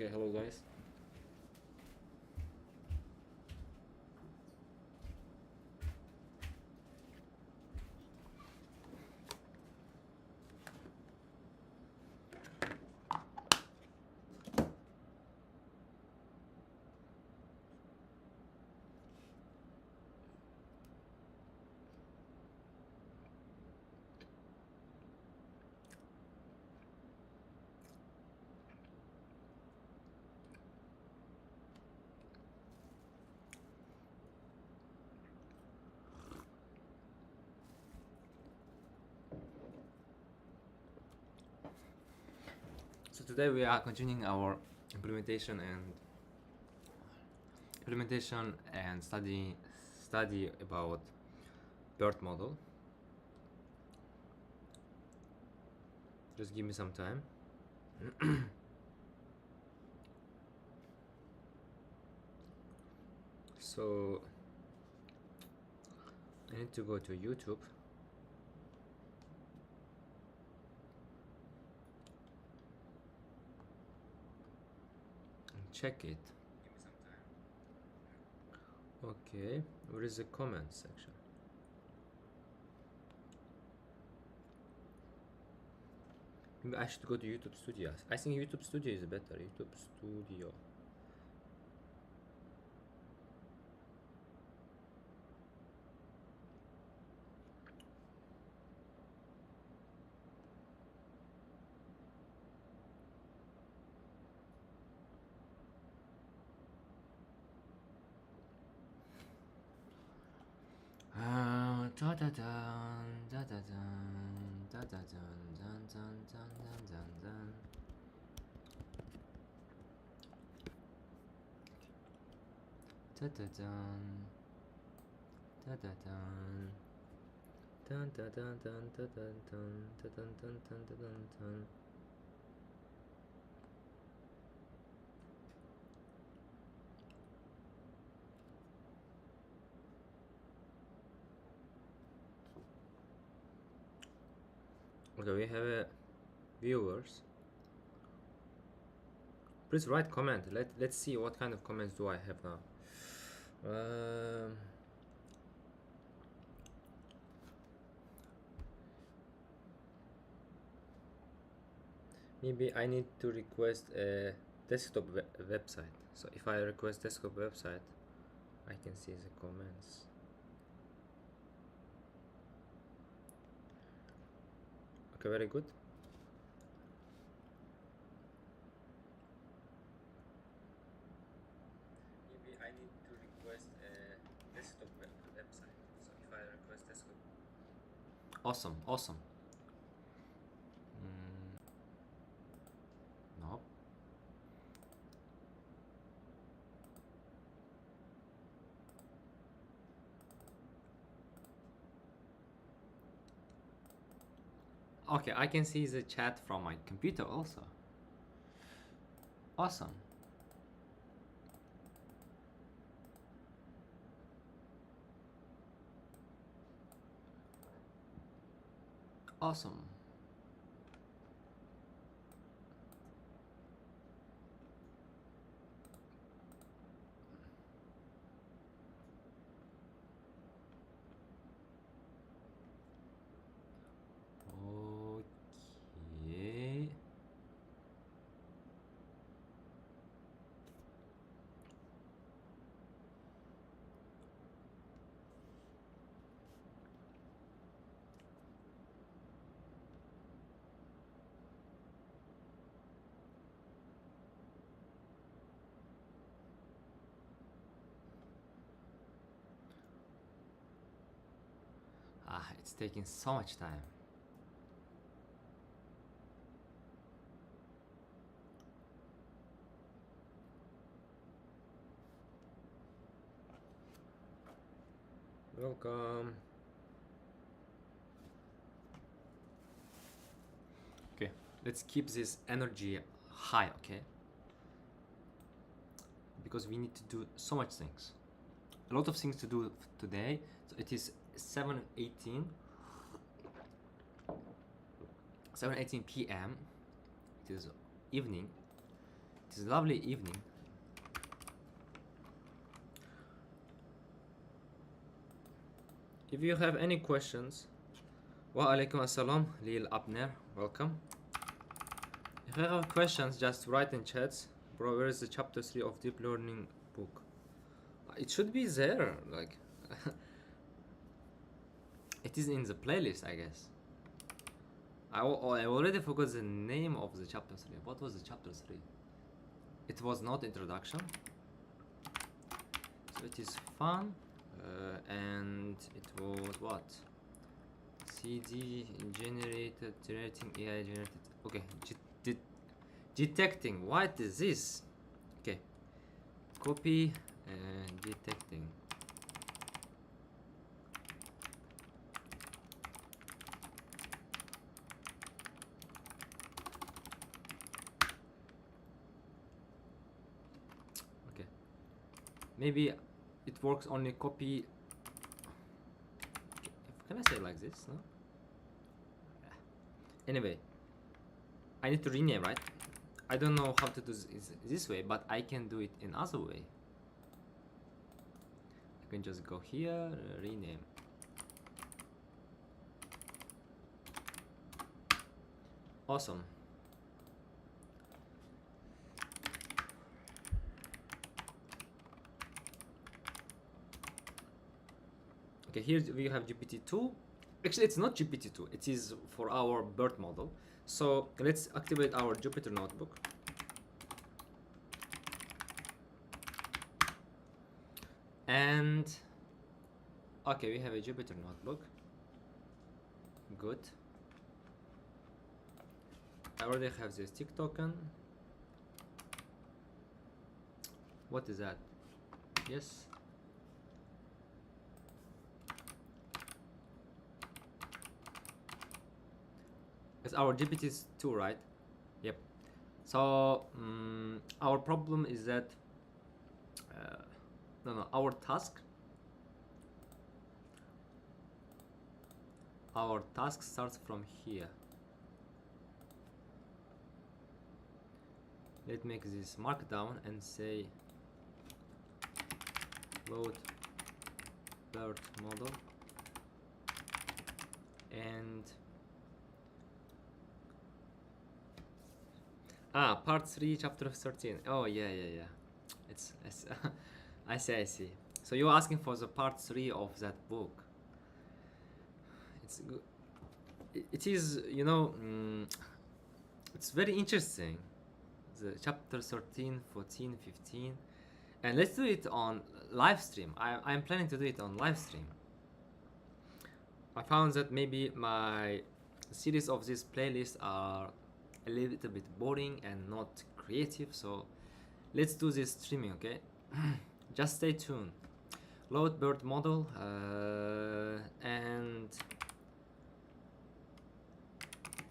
Okay, hello guys. So today we are continuing our implementation and study about BERT model. Just give me some time. So I need to go to YouTube. And check it. Okay, where is the comment section? Maybe I should go to YouTube Studio. I think YouTube Studio is better. YouTube Studio. Da da dun, da da dun, da da dun, dun dun dun dun dun dun. Da da dun, da da dun, dun da dun dun da dun dun, da dun dun dun da dun dun. Okay, we have viewers. Please write comment. Let's see what kind of comments do I have now. Maybe I need to request a desktop website. So if I request desktop website, I can see the comments. Okay, very good. Maybe I need to request a desktop website. So if I request desktop. Awesome, awesome. No. Okay, I can see the chat from my computer also. Awesome. Awesome. Okay. It's taking so much time. Welcome. Okay, let's keep this energy high, okay? Because we need to do so much things. A lot of things to do today. So it is 7:18 p.m. It is evening. It is a lovely evening. If you have any questions, wa alaikum assalam, Lil Abner, welcome. If you have questions, just write in chats. Bro, where is the chapter 3 of deep learning book? It should be there, like it is in the playlist, I guess. I already forgot the name of the chapter 3. What was the chapter 3? It was not introduction. So it is fun. And it was what? CD generated, generating AI generated. Okay, detecting. What is this? Okay, copy and detecting. Okay, maybe it works only copy. Can I say it like this? No. Anyway, I need to rename, right? I don't know how to do this way, but I can do it in other way. I can just go here, rename. Awesome. Okay, here we have GPT-2. Actually, it's not GPT-2. It is for our BERT model. So let's activate our Jupyter notebook. And okay, we have a Jupyter notebook. Good. I already have this tick token. What is that? Yes. It's our GPT-2, right? Yep. So our problem is that our task starts from here. Let's make this markdown and say load BERT model and part 3 chapter 13. Oh yeah. It's I see. So you're asking for the part 3 of that book. It's good. It is, you know, it's very interesting. The chapter 13, 14, 15, and let's do it on live stream. I'm planning to do it on live stream. I found that maybe my series of these playlists are a little bit boring and not creative, so let's do this streaming, okay? Just stay tuned. Load BERT model and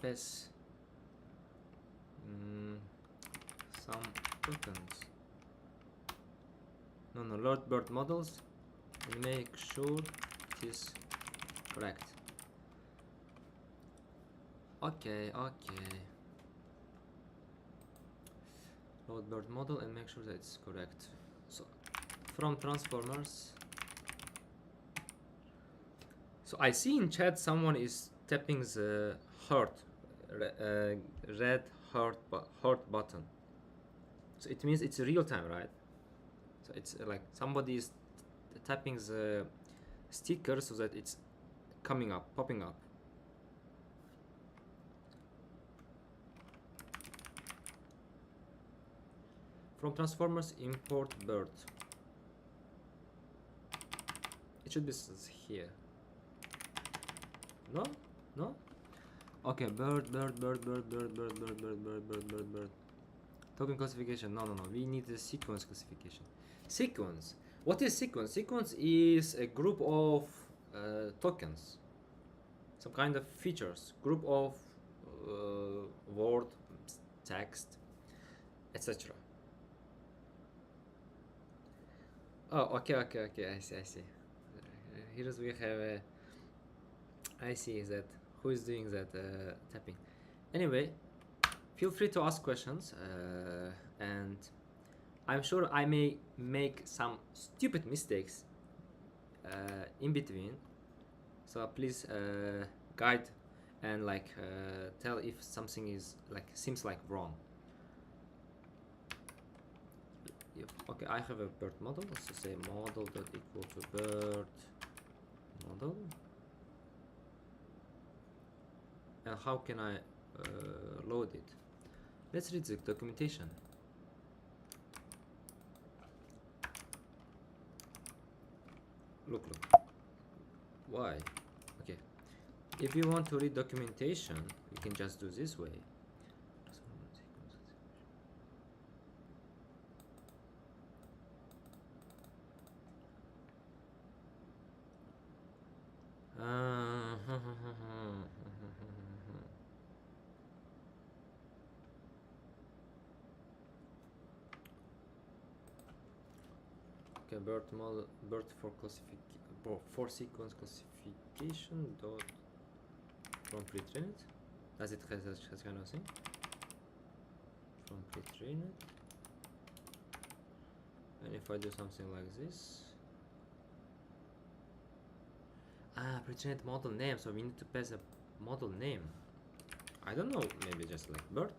pass some tokens. No, load BERT models and make sure it is correct. Okay. Load BERT model and make sure that it's correct. So from transformers. So I see in chat someone is tapping the heart, red heart button. So it means it's real time, right? So it's like somebody is tapping the sticker so that it's popping up. From transformers, import BERT. It should be here. No? Okay, BERT. Token classification. No. We need the sequence classification. Sequence. What is sequence? Sequence is a group of tokens. Some kind of features. Group of word, text, etc. Oh, okay. I see. Here we have a. I see that who is doing that tapping. Anyway, feel free to ask questions and I'm sure I may make some stupid mistakes in between. So please guide and like tell if something is like seems like wrong. Okay, I have a BERT model. Let's say model dot equal to BERT model. And how can I load it? Let's read the documentation. Look. Why? Okay. If you want to read documentation, you can just do this way. Okay, BERT model, BERT for sequence classification dot from pre-trained. Does it has kind of thing? From pre-trained. And if I do something like this, pre-trained model name. So we need to pass a model name. I don't know. Maybe just like BERT.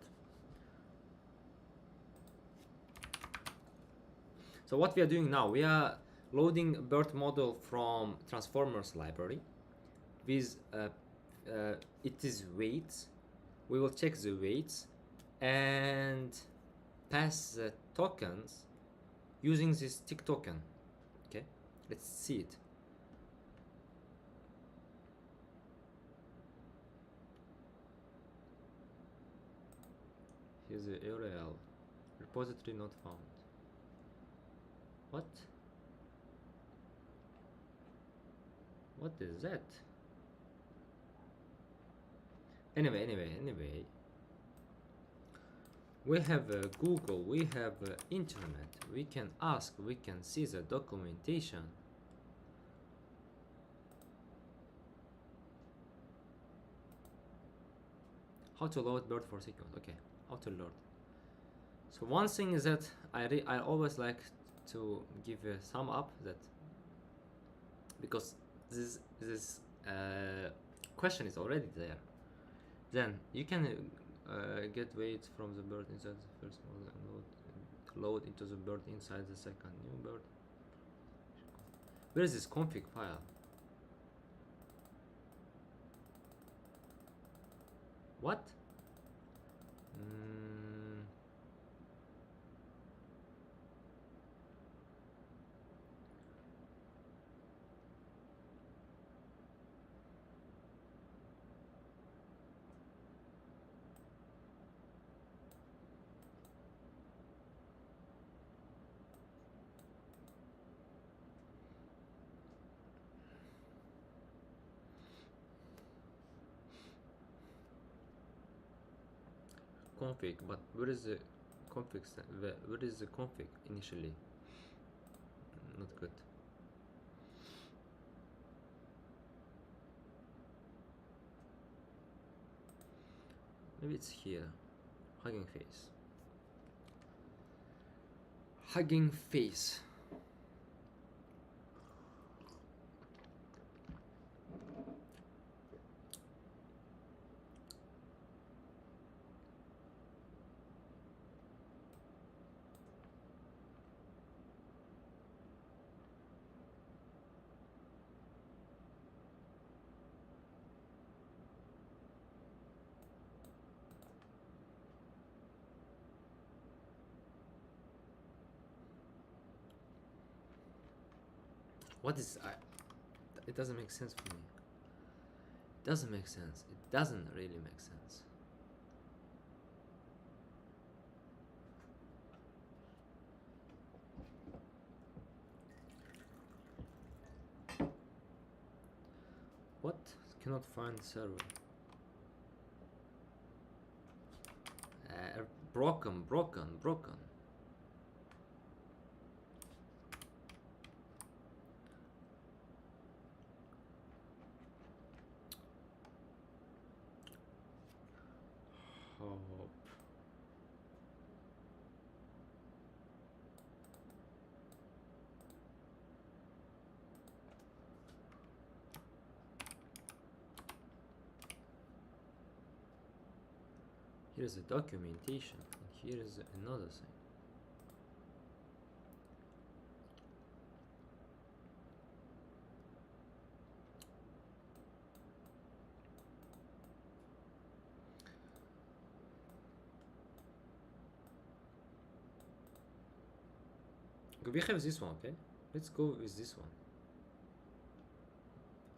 So what we are doing now, we are loading BERT model from transformers library with it is weights. We will check the weights and pass the tokens using this tick token. Okay, let's see it. Here's the URL. Repository not found. What? What is that? Anyway. We have Google, we have internet. We can ask, we can see the documentation. How to load BERT for sequence? Okay, how to load. So one thing is that I always like to give a thumb up, that because this question is already there. Then you can get weights from the BERT inside the first model and load into the BERT inside the second new BERT. Where is this config file? What? Config, but where is the config? Where is the config initially? Not good. Maybe it's here. Hugging face. Hugging face. What is it doesn't make sense for me. It doesn't make sense. It doesn't really make sense. What? Cannot find server. Broken. Hope. Here's the documentation, and here is another thing. We have this one, okay? Let's go with this one.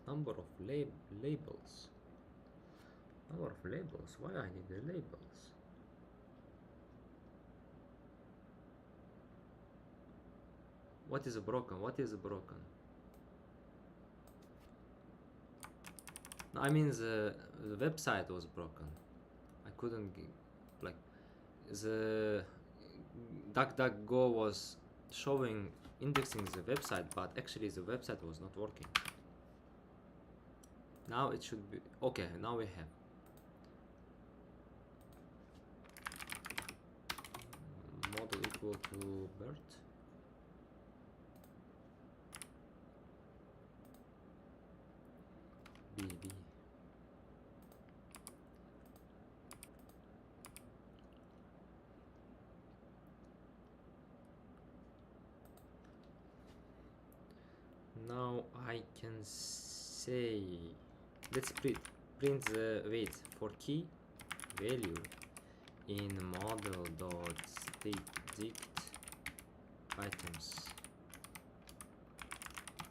Number of labels. Number of labels. Why I need the labels? What is broken? What is broken? No, I mean the website was broken. I couldn't like the DuckDuckGo was showing indexing the website, but actually the website was not working. Now it should be okay. Now we have model equal to BERT. BB. Now I can say, let's print the weight for key value in model dot state dict items.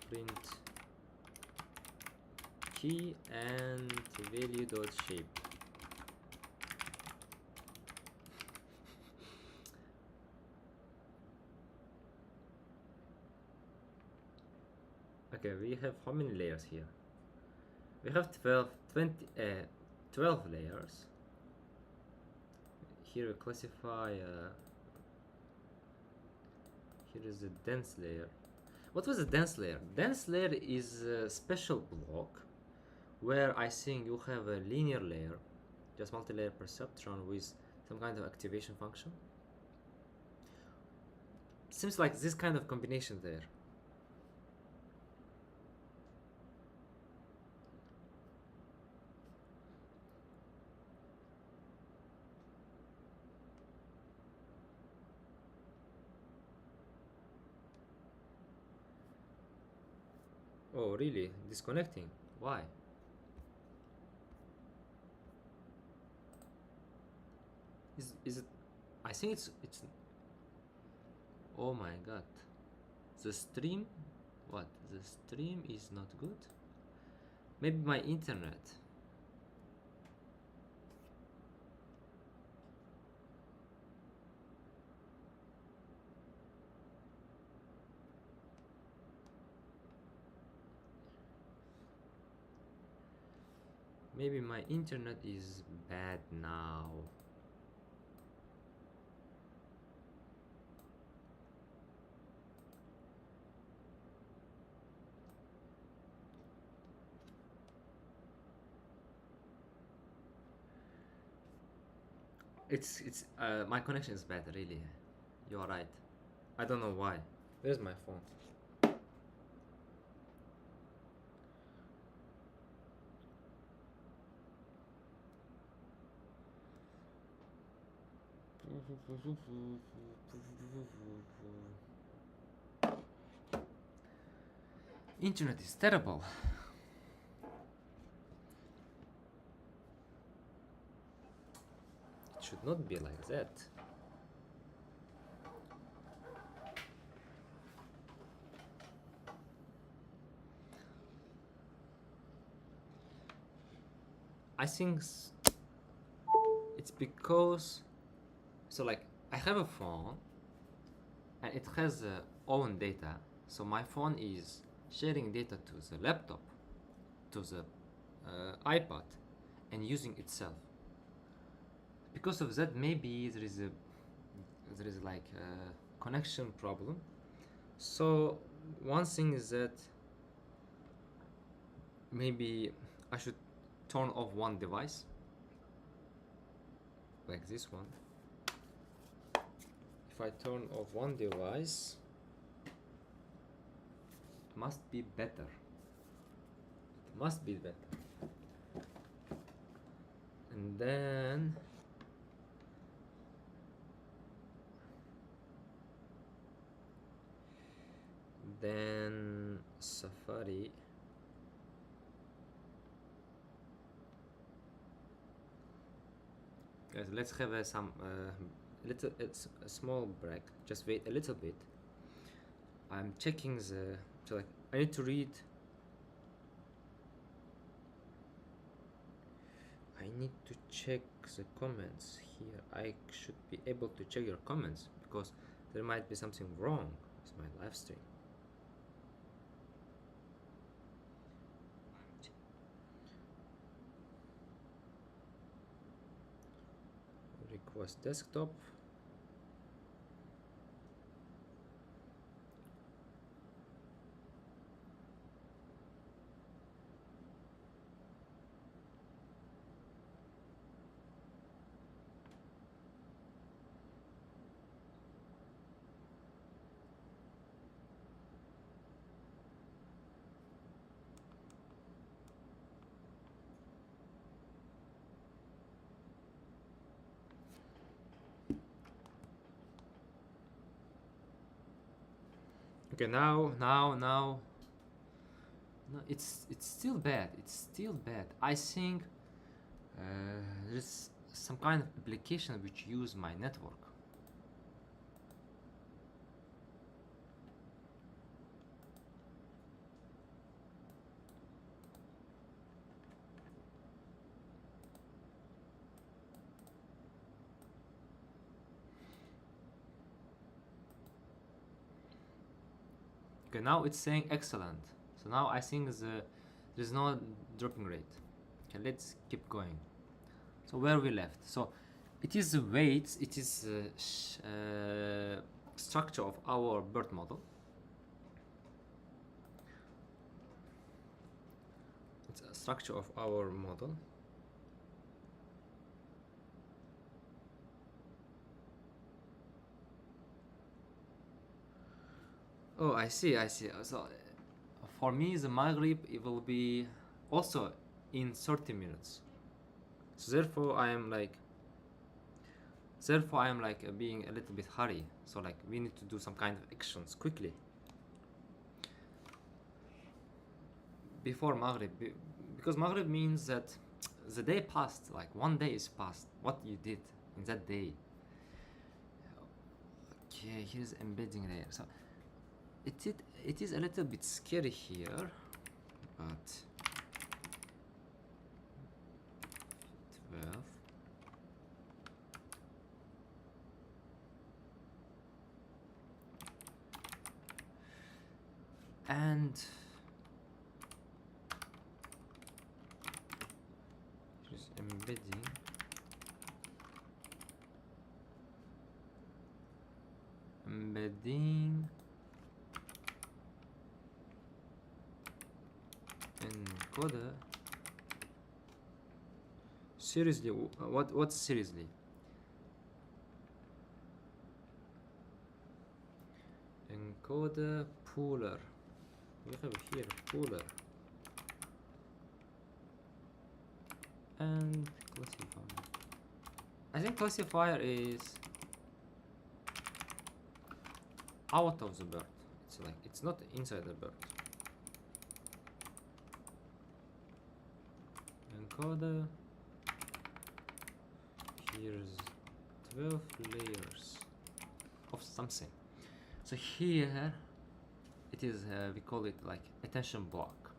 Print key and value dot shape. Okay, we have how many layers here? We have 12 layers. Here we classify, here is the dense layer. What was the dense layer? Dense layer is a special block where I think you have a linear layer, just multi-layer perceptron with some kind of activation function. Seems like this kind of combination there. Oh, really? Disconnecting? Why? Is it? I think it's. Oh my god. The stream? What? The stream is not good? Maybe my internet. Maybe my internet is bad now. It's my connection is bad, really. You are right. I don't know why. Where's my phone? Internet is terrible. It should not be like that. I think it's because, so like I have a phone and it has own data, so my phone is sharing data to the laptop, to the iPad, and using itself. Because of that, maybe there is like a connection problem. So one thing is that maybe I should turn off one device, like this one. If I turn off one device, it must be better. It must be better. And then then Safari. Guys, let's have some little a small break. Just wait a little bit. I'm checking the, so like I need to read. I need to check the comments here. I should be able to check your comments because there might be something wrong with my live stream. Request desktop. Okay, now, no, it's still bad. It's still bad. I think there's some kind of application which use my network. Okay, now it's saying excellent. So now I think there's no dropping rate. Okay, let's keep going. So where we left? So it is the weights. It is the structure of our BERT model. It's a structure of our model. Oh, I see. So for me, the Maghrib, it will be also in 30 minutes. So therefore, I am like being a little bit hurry. So like we need to do some kind of actions quickly before Maghrib, because Maghrib means that the day passed. Like one day is past. What you did in that day. Okay, here's embedding layer. So it is a little bit scary here, but 12. And just embedding encoder. Seriously, what's seriously? Encoder pooler. We have here pooler and classifier. I think classifier is out of the BERT. It's like it's not inside the BERT. Encoder. Here's 12 layers of something. So here it is, we call it like attention block.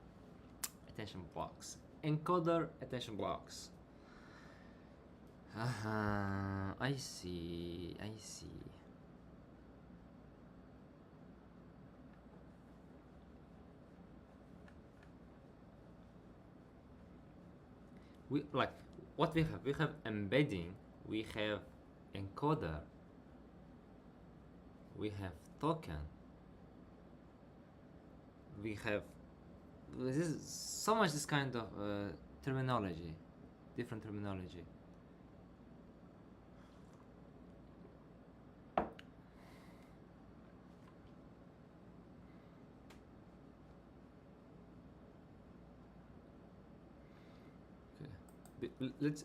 Attention blocks. Encoder attention blocks. I see. We like what we have. We have embedding. We have encoder. We have token. We have this is so much this kind of terminology, different terminology.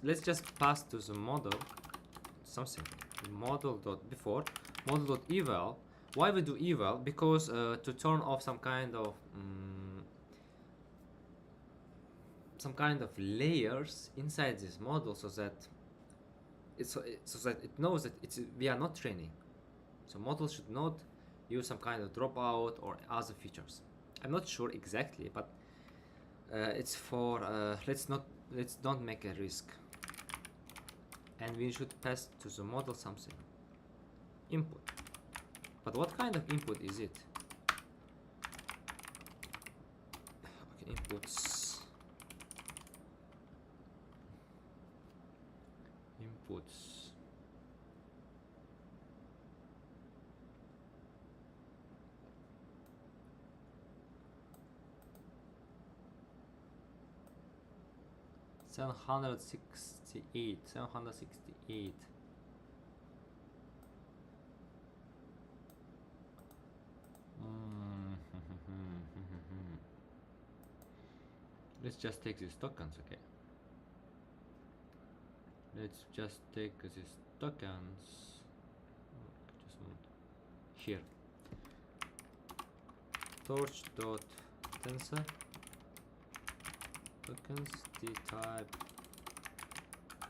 Let's just pass to the model something. Model dot before model dot eval. Why we do eval? Because to turn off some kind of layers inside this model, so that it knows that we are not training. So model should not use some kind of dropout or other features. I'm not sure exactly, but it's for let's don't make a risk, and we should pass to the model something input. But what kind of input is it? Okay, inputs. 768. Let's just take these tokens, okay? Let's just take these tokens. Just one here. Torch dot tensor tokens d type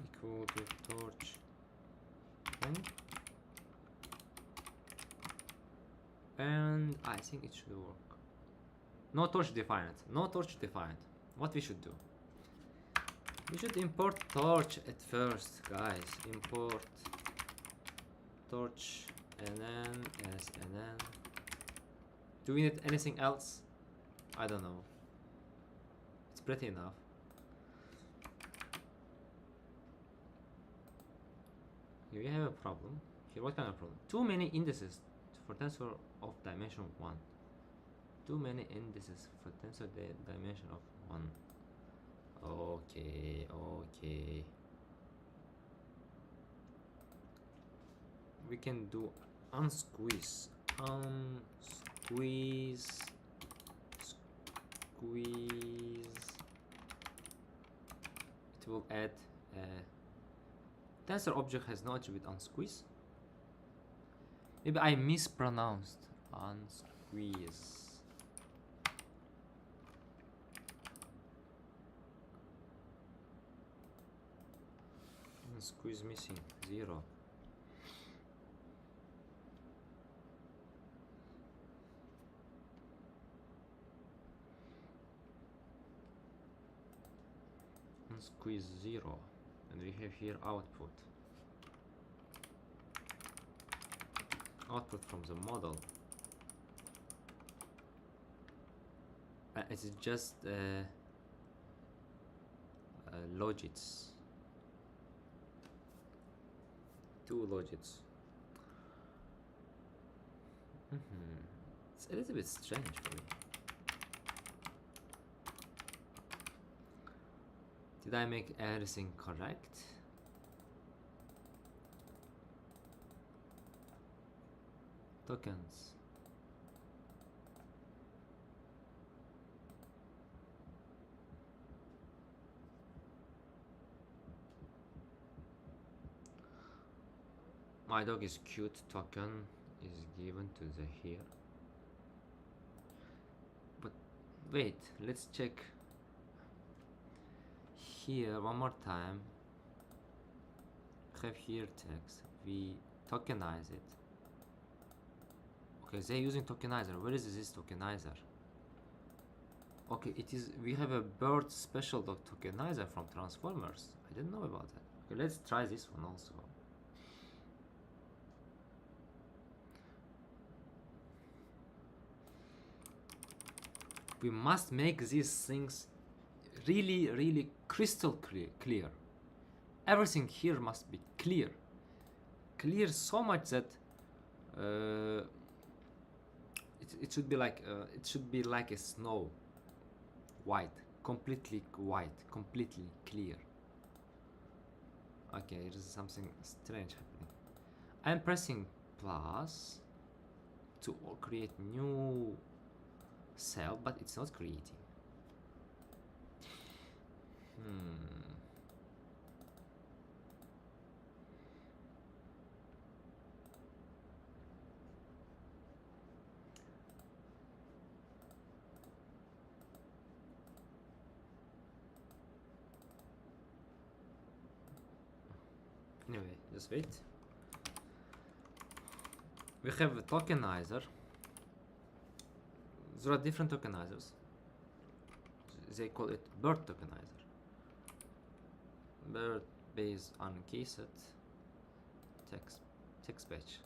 equal to torch and I think it should work. No torch defined. No torch defined. What we should do? We should import torch at first, guys. Import torch nn as nn. Do we need anything else? I don't know. It's pretty enough. Here we have a problem. Here, what kind of problem? Too many indices for tensor of dimension 1. Too many indices for tensor dimension of 1. Okay. We can do unsqueeze. Squeeze. It will add tensor object has no attribute unsqueeze. Maybe I mispronounced unsqueeze. Squeeze missing 0. Squeeze 0, and we have here output from the model. It's just logits. 2 logits. It's a little bit strange for me. Did I make everything correct? Tokens. My dog is cute token is given to the here. But wait, let's check here one more time. Have here text. We tokenize it. Okay, they're using tokenizer. Where is this tokenizer? Okay, it is. We have a BERT special tokenizer from Transformers. I didn't know about that. Okay, let's try this one also. We must make these things really crystal clear. Everything here must be clear so much that it should be like a snow, completely clear. Okay, there is something strange happening. I'm pressing plus to create new cell, but it's not creating. Anyway, just wait. We have a tokenizer. There are different tokenizers. They call it BERT tokenizer. BERT based on keysets text batch.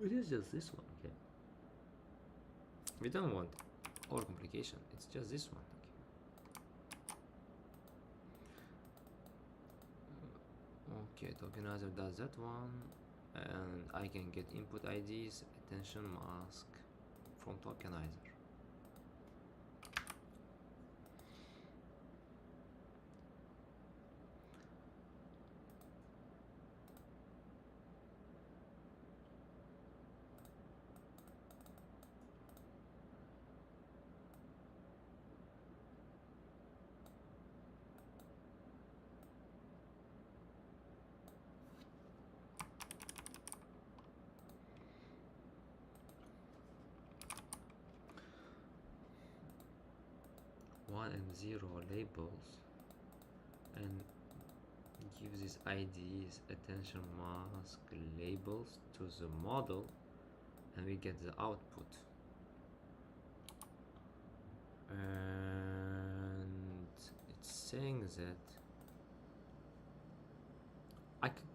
It is just this one, okay. We don't want all complication. It's just this one. Okay, tokenizer does that one, and I can get input IDs, attention mask from tokenizer. One and zero labels and gives these IDs, attention mask, labels to the model, and we get the output. And it's saying that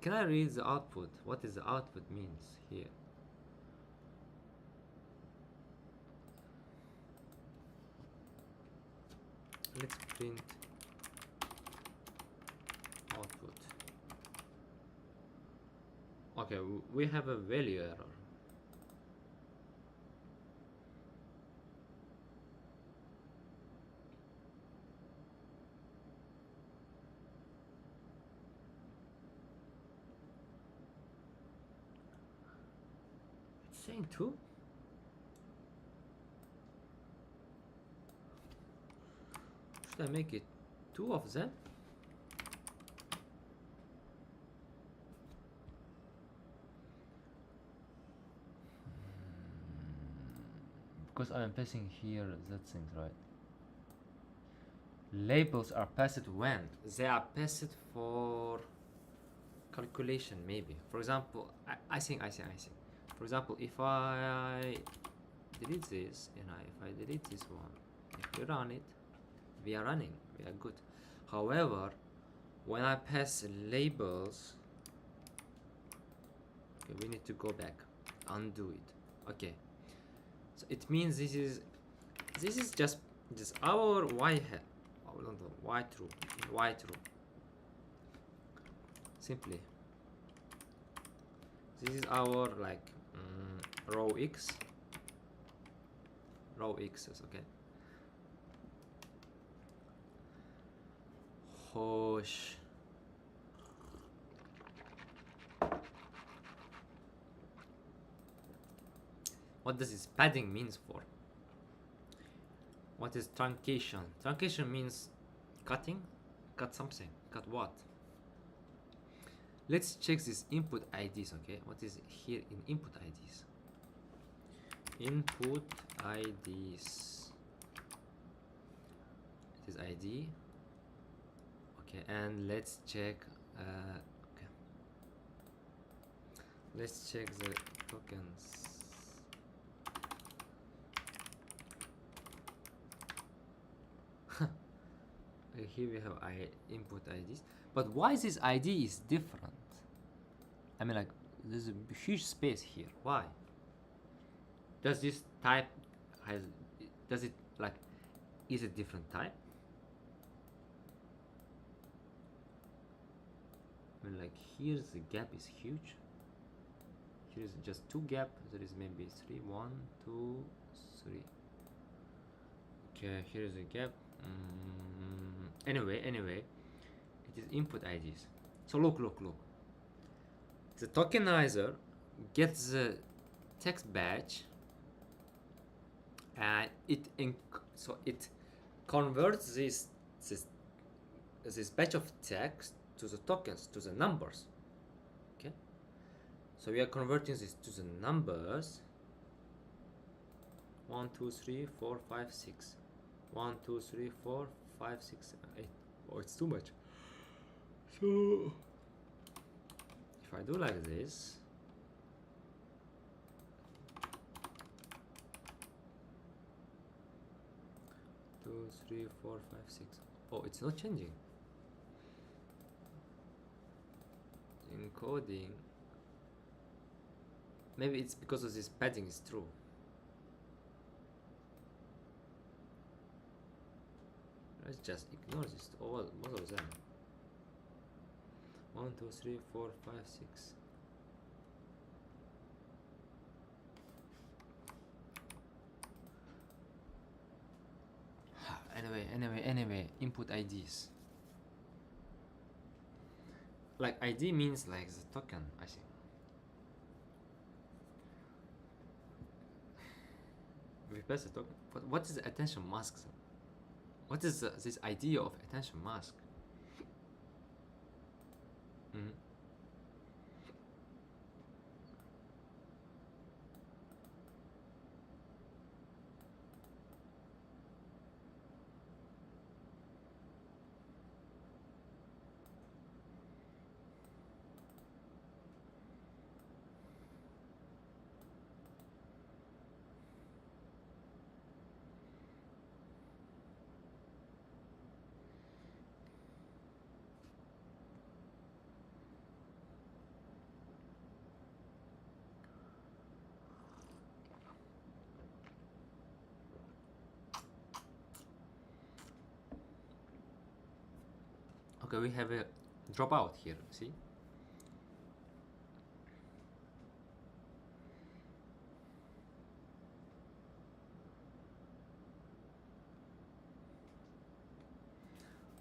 can I read the output? What is the output means here? Let's print output. Okay, we have a value error. It's saying 2. Should I make it 2 of them? Because I'm passing here that things, right? Labels are passed when? They are passed for calculation, maybe. For example, I think. For example, if I delete this, and if I delete this one, if we run it, we are running, we are good. However, when I pass labels, okay, we need to go back, undo it. Okay, so it means this is just our y true. Simply, this is our like row x's, okay. Hosh. What does this padding means for? What is truncation? Truncation means cutting. Cut something. Cut what? Let's check this input IDs, okay? What is here in input IDs? Input IDs. It is ID. Okay, and let's check. Okay. Let's check the tokens. Here we have input IDs, but why this ID is different? I mean, like, there's a huge space here. Why? Does this type does it like, is it different type? I mean, like, here's the gap is huge. Here is just 2 gap. There is maybe 3, 1, 2, 3. Okay, here is a gap. Anyway, it is input IDs. So look. The tokenizer gets the text batch, and it converts this batch of text to the tokens, to the numbers. Okay, so we are converting this to the numbers. 1 2 3 4 5 6. 1 2 3 4 5 6 7 8. Oh, it's too much. So if I do like this, 2, 3, 4, 5, 6. Oh, it's not changing. Encoding. Maybe it's because of this padding is true. Let's just ignore this. All most of them. 1, 2, 3, 4, 5, 6. Anyway, input IDs. Like ID means like the token, I think. We pass the token. But what is the attention mask? What is this idea of attention mask? Mm. Okay, we have a dropout here, see?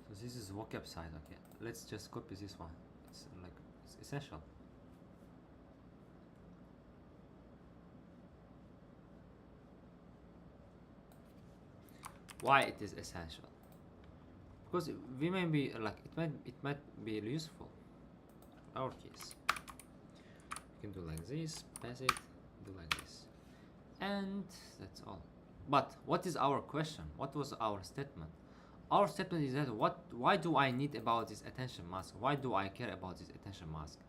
So this is vocab side, okay. Let's just copy this one. It's like, it's essential. Why it is essential? Because we may be like, it might be useful. Our case. You can do like this, pass it, do like this. And that's all. But what is our question? What was our statement? Our statement is that why do I need about this attention mask? Why do I care about this attention mask?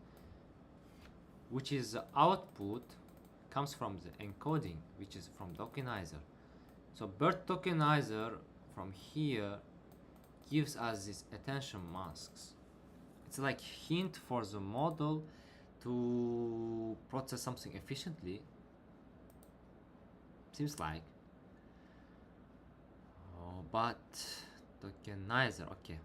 Which is the output comes from the encoding, which is from tokenizer. So BERT tokenizer from here gives us these attention masks. It's like hint for the model to process something efficiently. Seems like. Oh, but tokenizer, okay.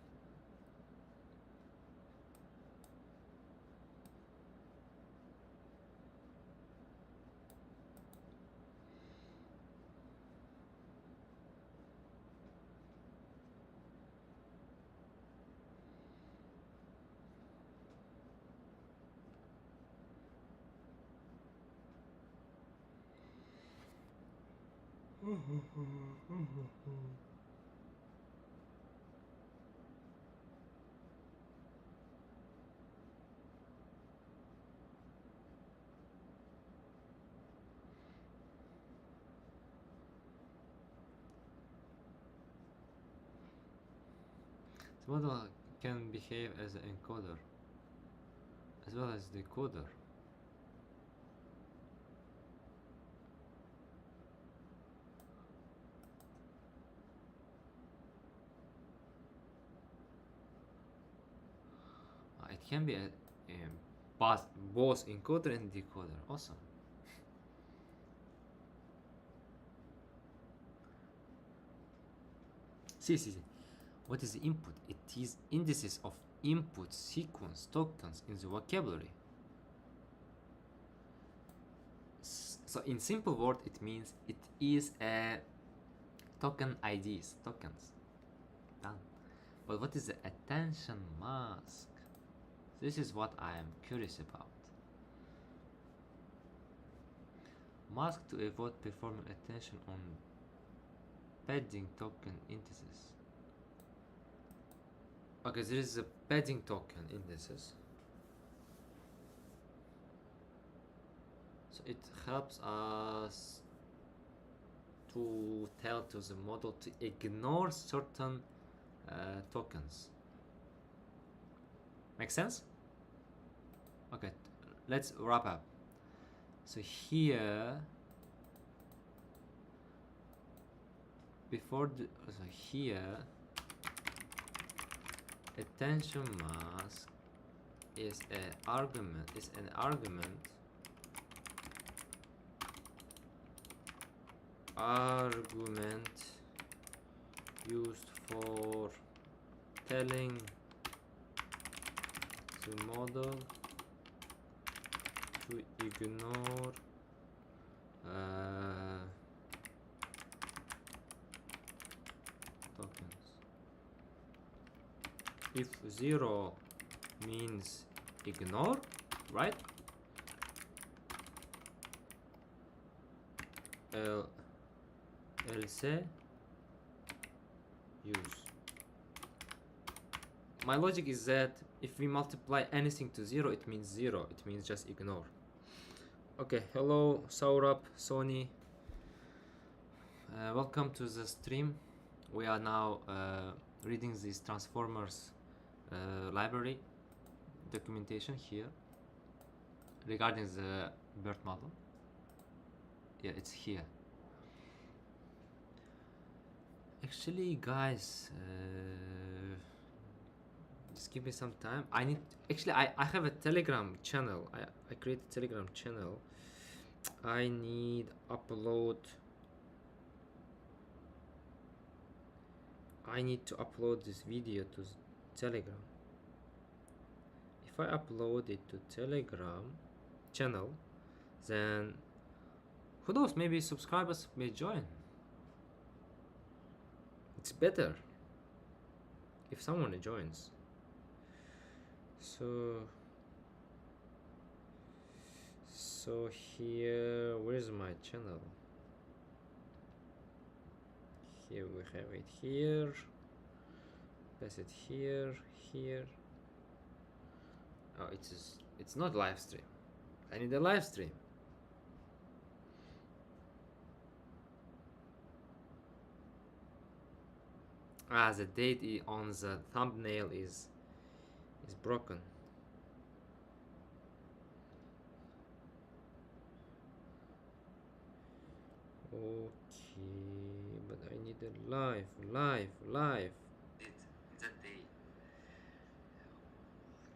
The model can behave as an encoder as well as decoder. It can be both encoder and decoder. Awesome. See. What is the input? It is indices of input sequence tokens in the vocabulary. So in simple word, it means it is a token IDs, tokens. Done. But what is the attention mask? This is what I am curious about. Mask to avoid performing attention on padding token indices. Okay, there is a padding token indices. So it helps us to tell to the model to ignore certain tokens. Make sense? Okay, let's wrap up. So here, so here, a tension mask is an argument used for telling the model to ignore tokens. If 0 means ignore, right? Else use. My logic is that if we multiply anything to 0, it means 0. It means just ignore. Okay, hello Saurabh, Sony. Welcome to the stream. We are now reading this Transformers library documentation here regarding the BERT model. Yeah, it's here. Actually, guys, just give me some time. I have a Telegram channel. I created a Telegram channel. I need to upload this video to Telegram. If I upload it to Telegram channel, then who knows, maybe subscribers may join. It's better if someone joins. So here, where's my channel? Here we have it here. Pass it here. Oh, it's not live stream. I need a live stream. The date on the thumbnail is broken. Okay, but I need a live. That day.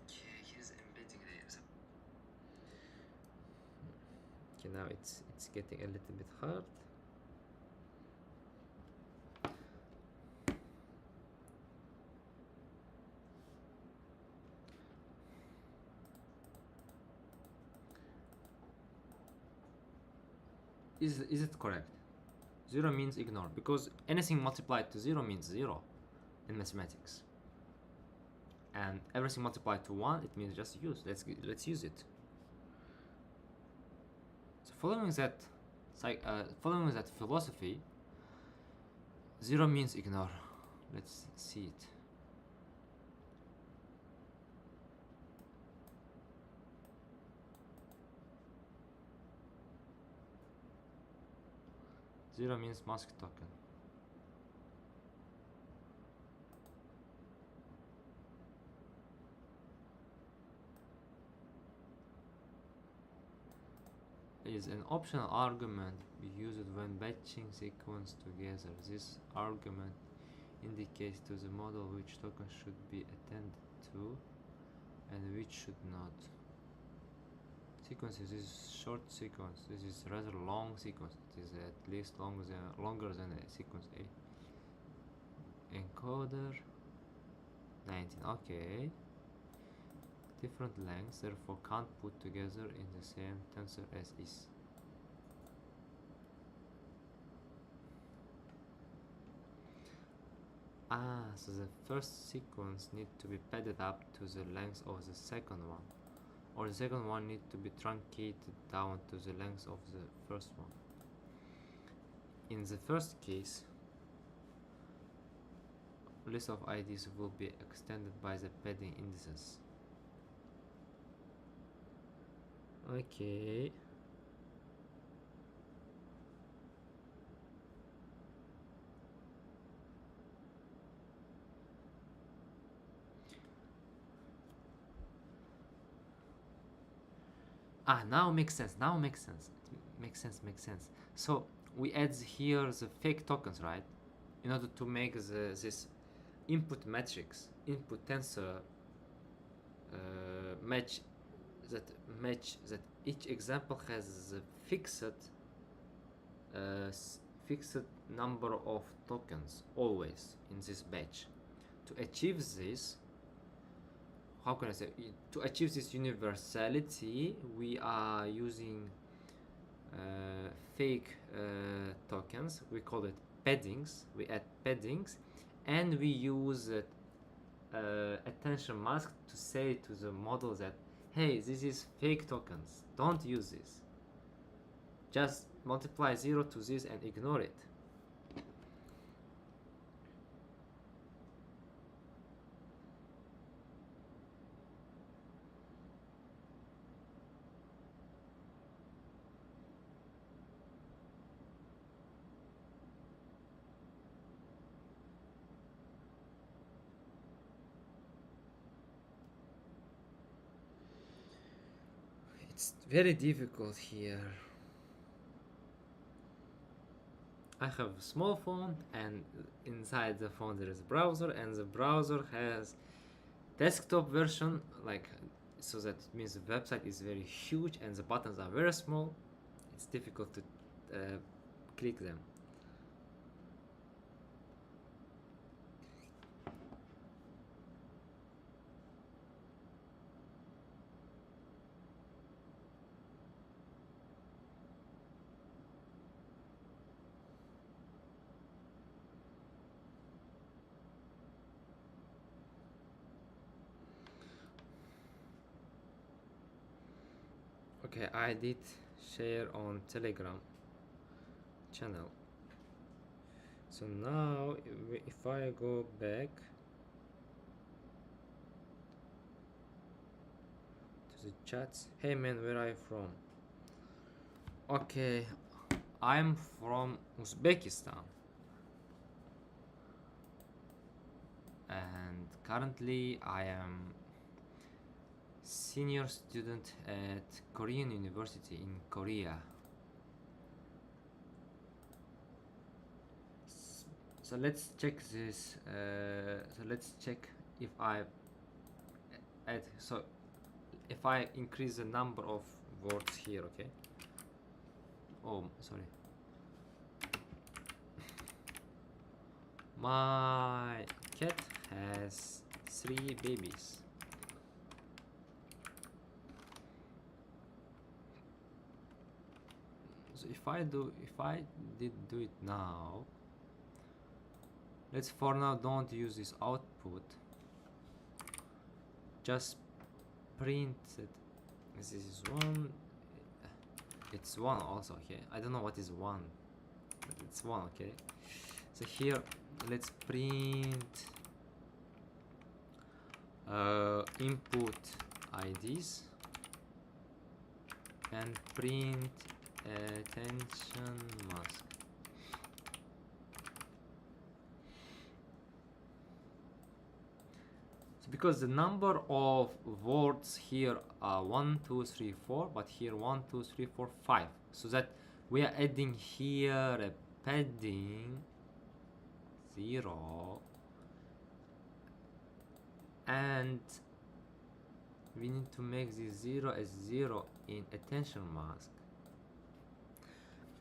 Okay, here's embedding layers. Okay, now it's getting a little bit hard. Is it correct? 0 means ignore, because anything multiplied to 0 means 0 in mathematics, and everything multiplied to 1, it means just use. Let's use it. So following that philosophy, 0 means ignore. Let's see it. Zero means mask token. Is an optional argument used when batching sequence together. This argument indicates to the model which token should be attended to and which should not. Sequence is short sequence. This is rather long sequence. It is at least longer than a sequence A. Encoder 19. Okay. Different lengths, therefore can't put together in the same tensor as is. So the first sequence needs to be padded up to the length of the second one, or the second one needs to be truncated down to the length of the first one. In the first case, list of IDs will be extended by the padding indices. Okay. Ah, now makes sense. Now makes sense. Makes sense. So we add here the fake tokens, right? In order to make this input matrix, input tensor match that each example has a uh, fixed number of tokens always in this batch. To achieve this, how can I say, to achieve this universality, we are using fake tokens. We call it paddings. We add paddings, and we use attention mask to say to the model that, hey, this is fake tokens, don't use this, just multiply 0 to this and ignore it. It's very difficult here. I have a small phone, and inside the phone there is a browser, and the browser has desktop version, like, so that means the website is very huge and the buttons are very small. It's difficult to click them. Okay, I did share on Telegram channel. So now if I go back to the chats, hey man, where are you from? Okay, I'm from Uzbekistan, and currently I am senior student at Korean University in Korea. So let's check this. So let's check if I add. So if I increase the number of words here, okay? Oh, sorry. My cat has 3 babies. So if I did do it now, let's for now don't use this output, just print it. This is 1, it's 1 also, okay? I don't know what is 1, but it's 1, okay? So here let's print input IDs and print attention mask. So because the number of words here are 1, 2, 3, 4, but here 1, 2, 3, 4, 5. So that we are adding here a padding 0, and we need to make this 0 as 0 in attention mask.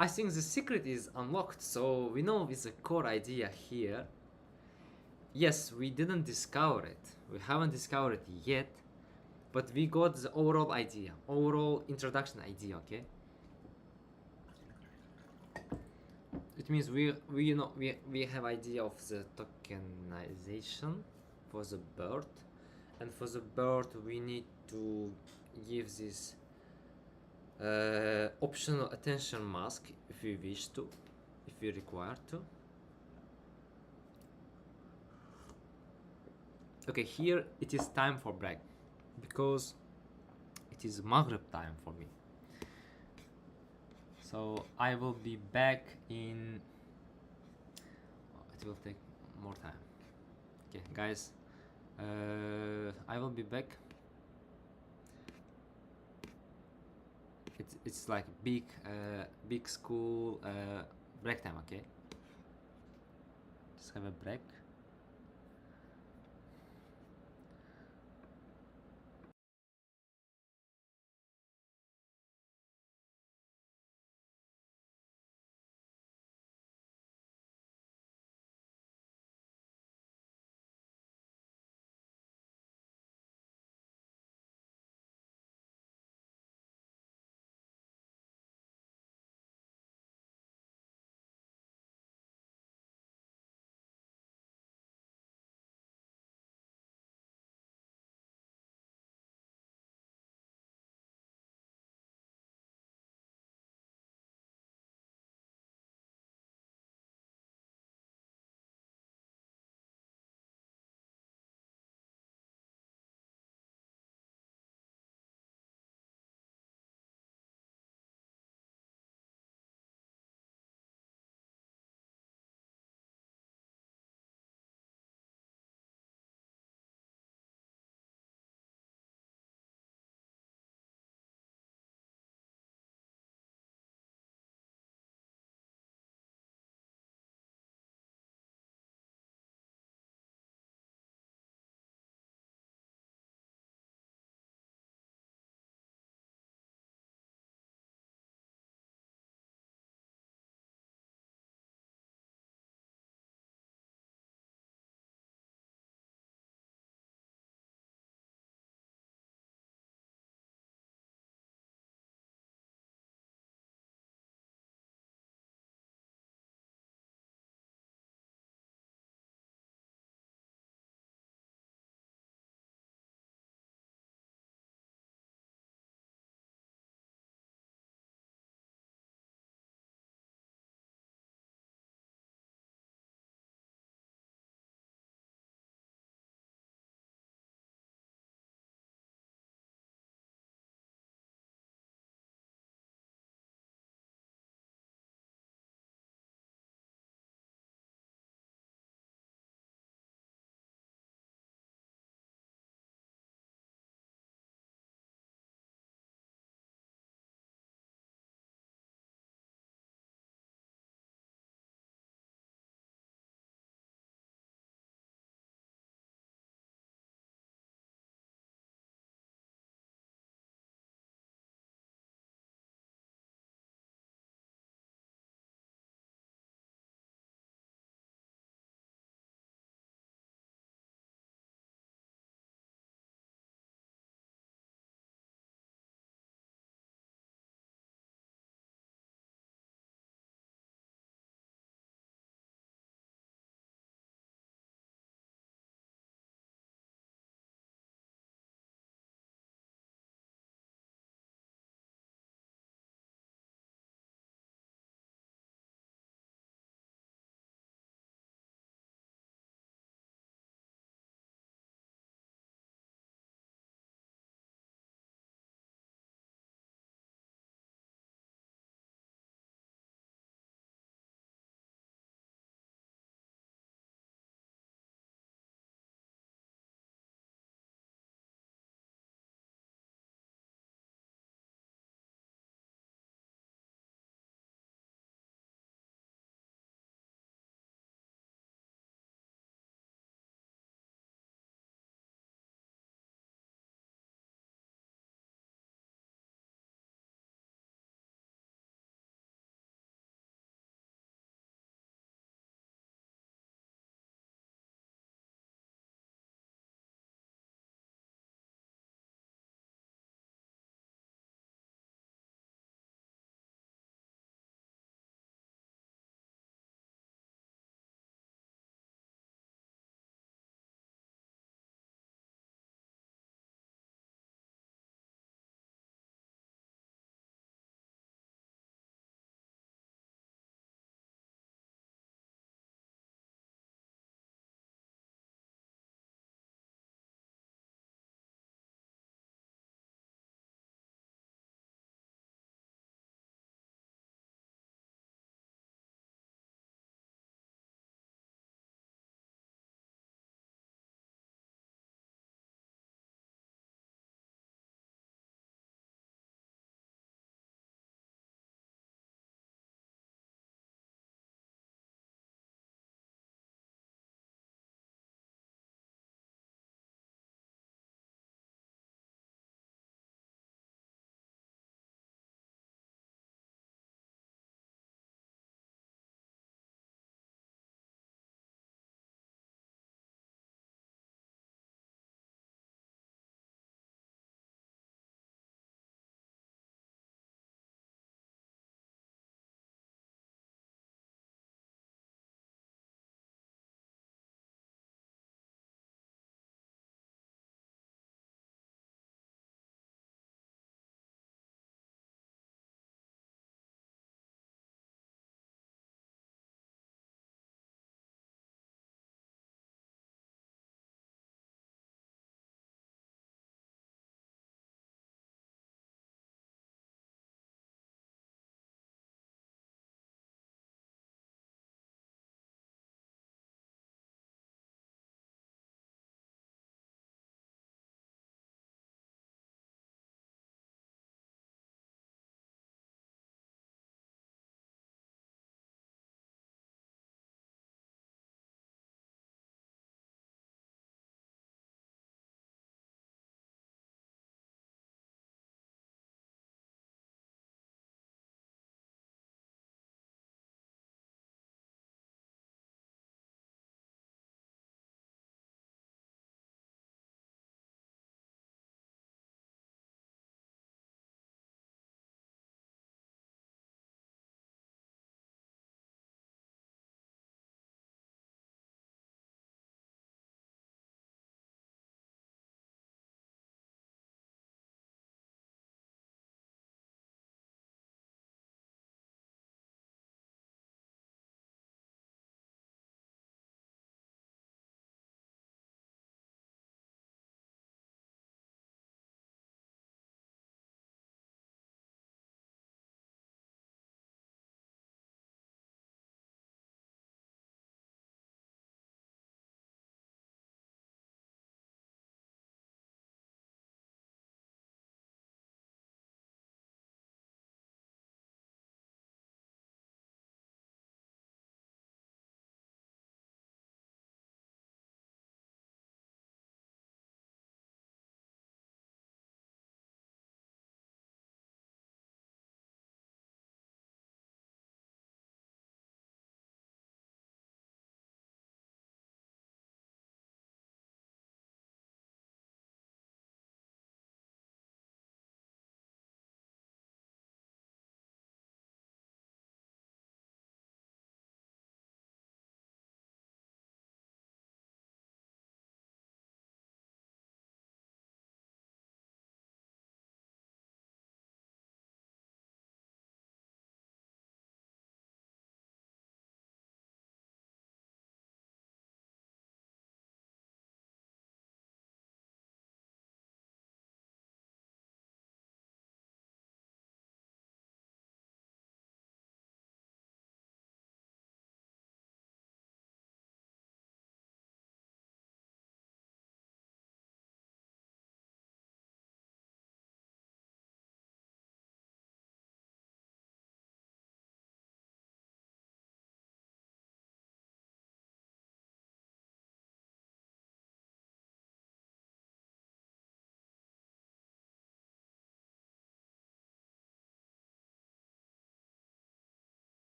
I think the secret is unlocked, so we know it's a core idea here. Yes, we didn't discover it. We haven't discovered it yet, but we got the overall idea, overall introduction idea, okay? It means we have idea of the tokenization for the BERT, and for the BERT we need to give this optional attention mask if we wish to, if we require to. Okay, here it is time for break because it is Maghrib time for me. So I will be back in. It will take more time. Okay, guys, I will be back it's like big school break time. Okay, just have a break.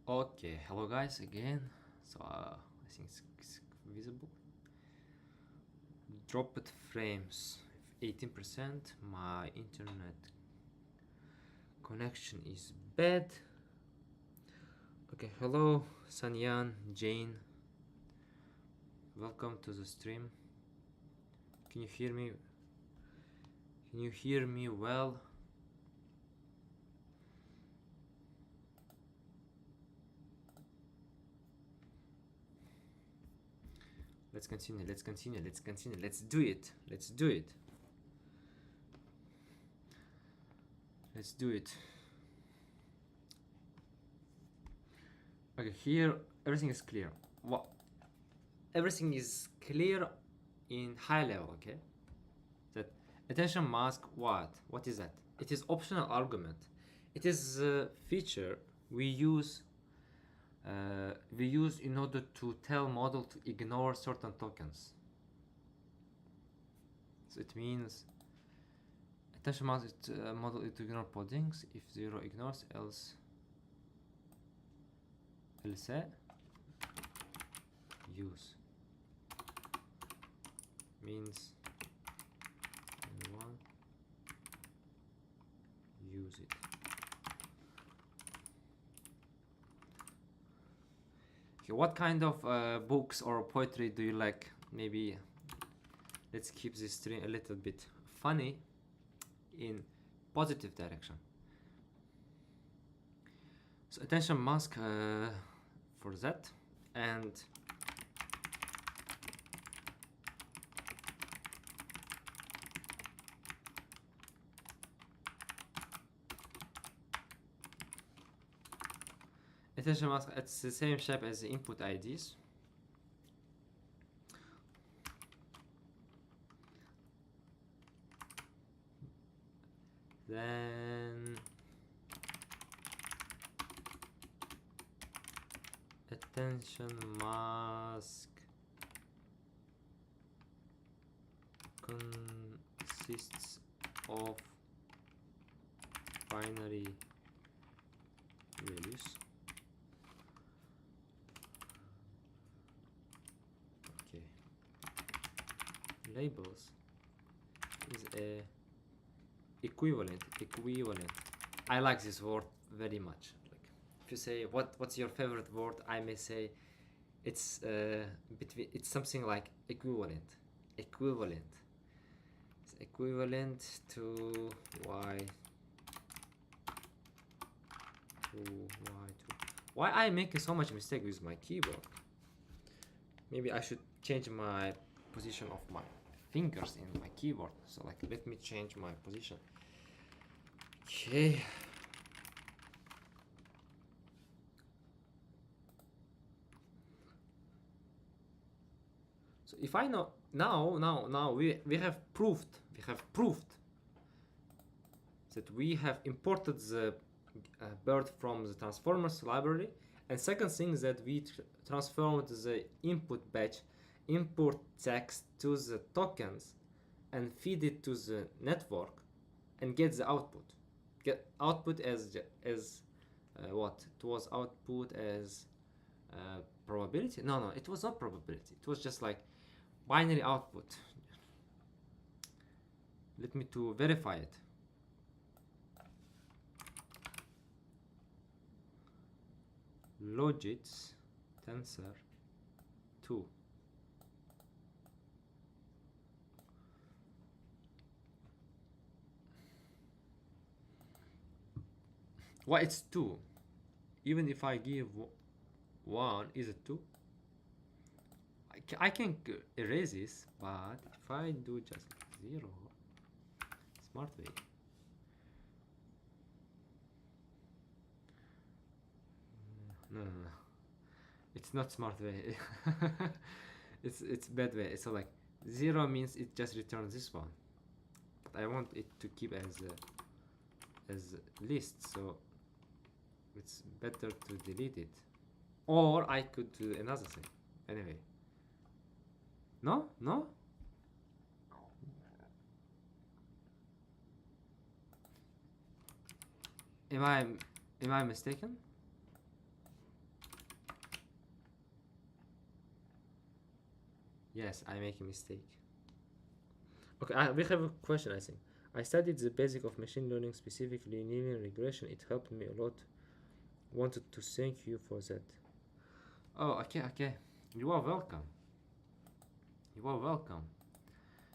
Okay, hello guys again. So I think it's visible. Dropped frames 18%. My internet connection is bad. Okay, hello Sanyan, Jane. Welcome to the stream. Can you hear me? Can you hear me well? Let's continue, let's continue, let's continue. Let's do it. Let's do it. Let's do it. Okay, here everything is clear. What? Everything is clear in high level, okay? That attention mask, what? What is that? It is optional argument. It is a feature we use in order to tell model to ignore certain tokens. So it means attention mask model to ignore poddings if zero ignores, else use means one use it. Okay, what kind of books or poetry do you like? Maybe let's keep this stream a little bit funny in positive direction. So attention mask for that, and attention mask, it's the same shape as the input IDs. Then attention mask consists of binary values. Okay. Labels is a equivalent. I like this word very much. Like, if you say what's your favorite word, I may say it's it's something like equivalent. It's equivalent to y to y to. Why I making so much mistake with my keyboard? Maybe I should change my position of my fingers in my keyboard. So like, let me change my position. Okay. So if I know now we have proved that we have imported the BERT from the transformers library, and second thing is that we transformed the input batch import text to the tokens and feed it to the network and get the output. Get output as what? It was output as probability? No, it was not probability. It was just like binary output. Let me to verify it. Logits tensor 2. Why it's 2? Even if I give 1, is it 2? I can erase this, but if I do just 0, smart way. No. It's not smart way. it's bad way. So like 0 means it just returns this one, but I want it to keep as list, so it's better to delete it, or I could do another thing. Anyway, no. Am I mistaken? Yes, I make a mistake. Okay, we have a question, I think. I studied the basic of machine learning, specifically linear regression. It helped me a lot. Wanted to thank you for that. Oh, okay, okay. You are welcome. You are welcome.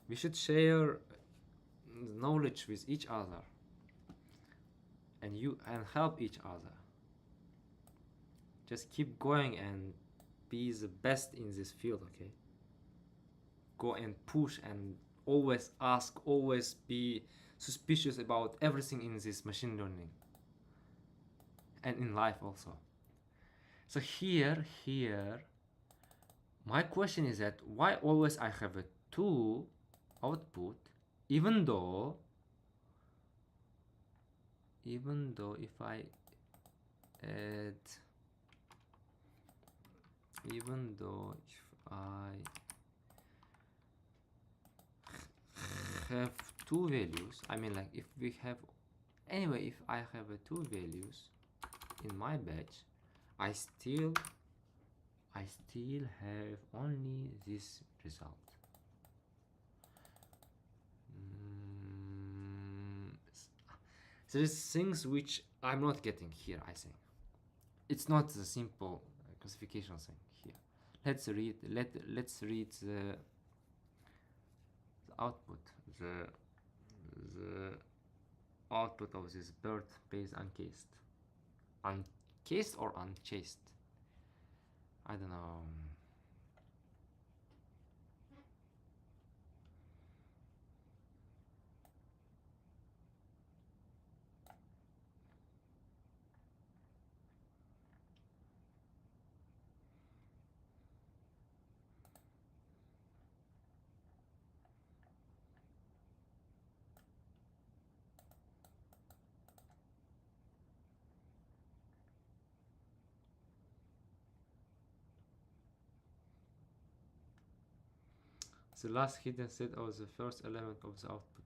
We should share knowledge with each other and help each other. Just keep going and be the best in this field, okay? Go and push and always ask, always be suspicious about everything in this machine learning and in life also. So here, my question is that why always I have a 2 output, even though if I add, even though if I have 2 values, I mean, like, if we have, anyway, if I have a 2 values in my batch, I still have only this result. There's things which I'm not getting here, I think. It's not the simple classification thing here. Let's read the output, the output of this BERT based uncased or unchased. I don't know. The last hidden set of the first element of the output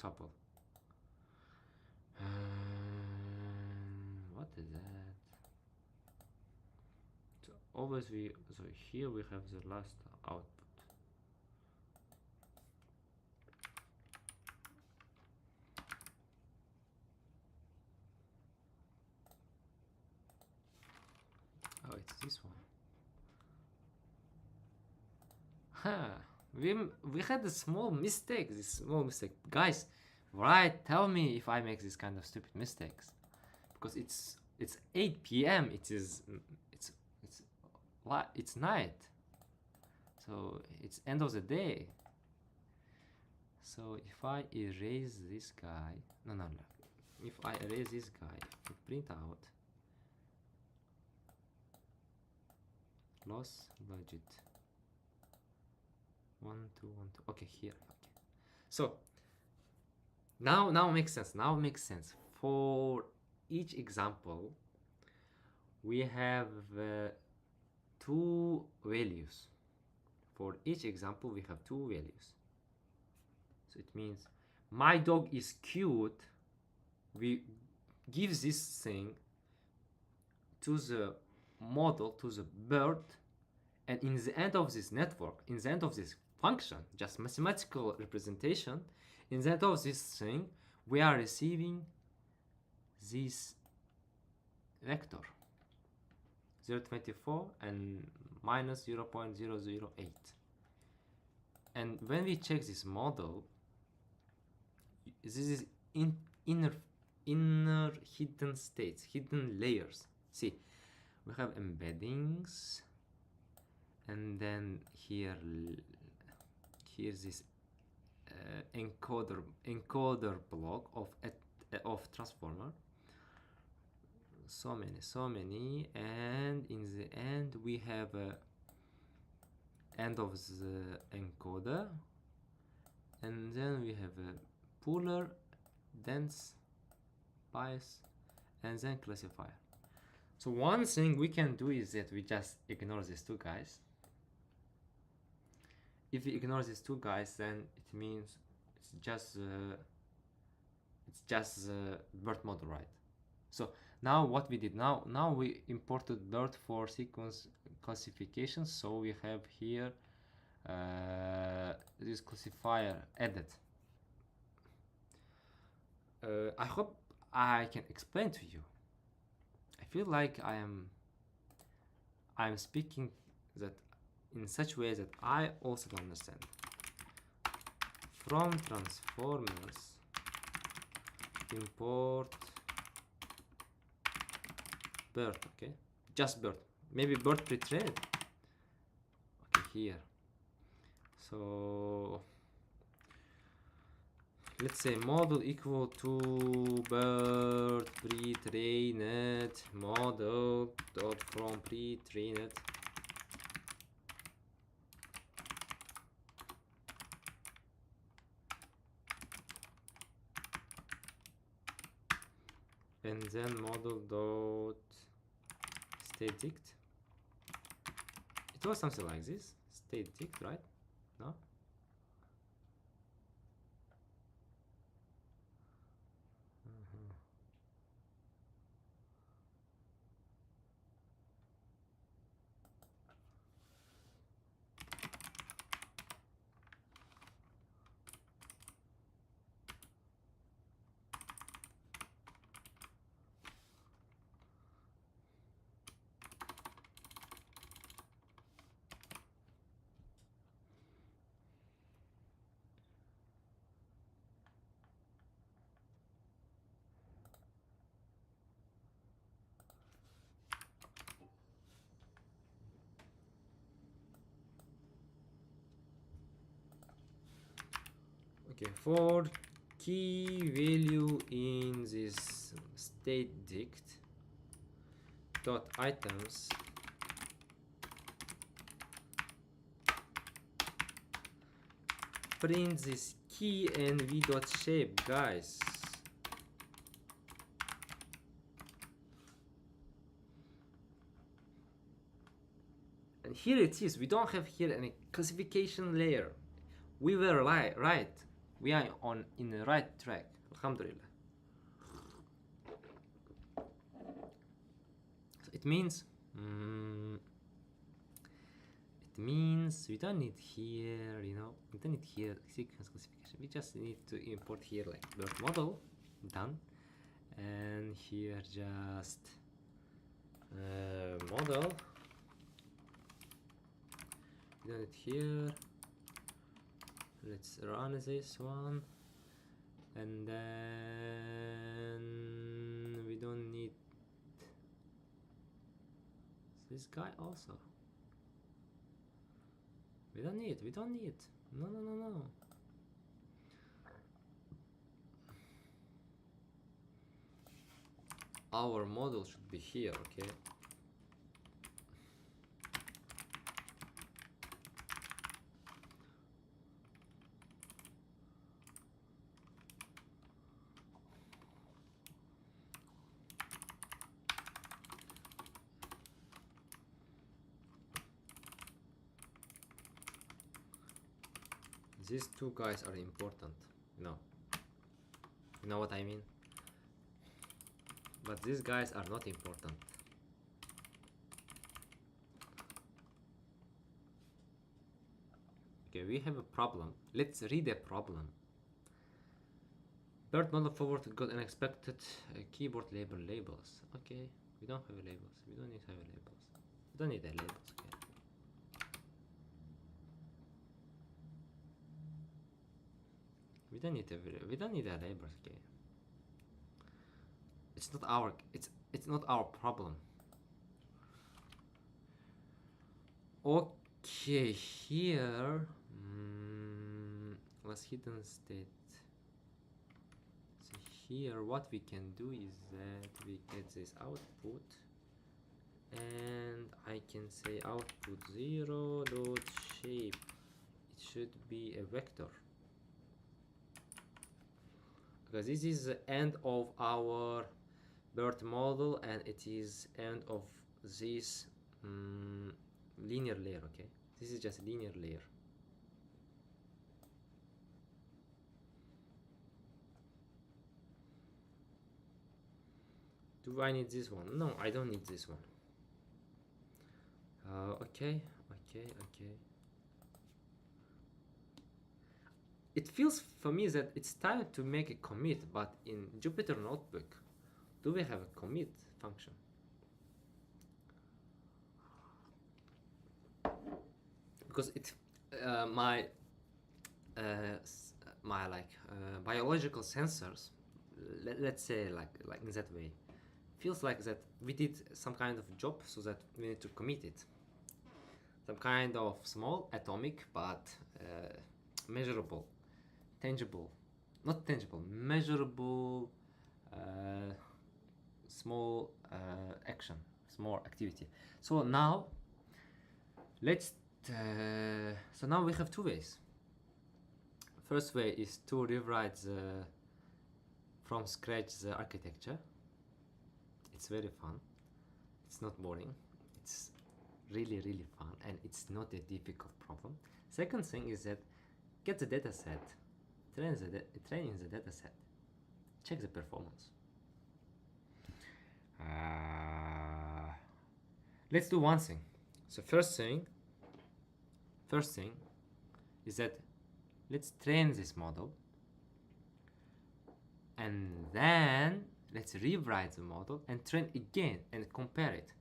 tuple. What is that? So always so here we have the last output. Oh, it's this one. We had a small mistake. Guys. Right? Tell me if I make this kind of stupid mistakes, because it's 8 p.m. It's night, so it's end of the day. So if I erase this guy, no. If I erase this guy, I print out loss budget 1 2 1 2. Okay, here. Okay, so now makes sense. For each example, we have 2 values. For each example, we have 2 values. So it means my dog is cute. We give this thing to the model, to the BERT, and in the end of this network, in the end of this function, just mathematical representation, in the end of this thing, we are receiving this vector 0.24 and minus 0.008. And when we check this model, this is inner hidden states, hidden layers. See, we have embeddings, and then here's this encoder block of transformer. So many, and in the end we have a end of the encoder, and then we have a pooler, dense, bias, and then classifier. So one thing we can do is that we just ignore these 2 guys. If we ignore these 2 guys, then it means it's just the BERT model, right? So now what we did, now we imported BERT for sequence classification. So we have here This classifier edit. I hope I can explain to you. I feel like I'm speaking that in such way that I also don't understand. From transformers, import BERT, okay? Just BERT. Maybe BERT pre-trained. Okay, here. So let's say model equal to BERT pre-trained model dot from pre-trained. And then model dot state dict. It was something like this. State dict, right? No? Okay, for key value in this state dict dot items print this key and v dot shape, guys. And here it is. We don't have here any classification layer. We were right. We are in the right track. Alhamdulillah. So it means we don't need here, we don't need here sequence classification. We just need to import here like BERT model, done, and here just model. We don't need here. Let's run this one, and then we don't need this guy also. We don't need. No. Our model should be here, okay? These two guys are important. No. You know what I mean? But these guys are not important. Okay, we have a problem. Let's read the problem. BERT model forward got unexpected keyboard labels. Okay, we don't have labels. We don't need to have labels. We don't need the labels. Okay. We don't need the labels. Okay. It's not our problem. Okay, here let's hidden state. So here what we can do is that we get this output, and I can say output 0 dot shape. It should be a vector, because this is the end of our BERT model, and it is end of this linear layer. Okay, this is just linear layer. Do I need this one? No, I don't need this one. Okay. it feels for me that it's time to make a commit, but in Jupyter Notebook, do we have a commit function? Because it my biological sensors, let's say like in that way, feels like that we did some kind of job, so that we need to commit it. Some kind of small atomic but measurable, tangible, not tangible, measurable, small action, small activity. So now let's so now we have two ways. First way is to rewrite from scratch the architecture. It's very fun, it's not boring, it's really fun, and it's not a difficult problem. Second thing is that get the data set, train the data set, check the performance. Let's do one thing. So first thing is that let's train this model, and then let's rewrite the model and train again and compare it.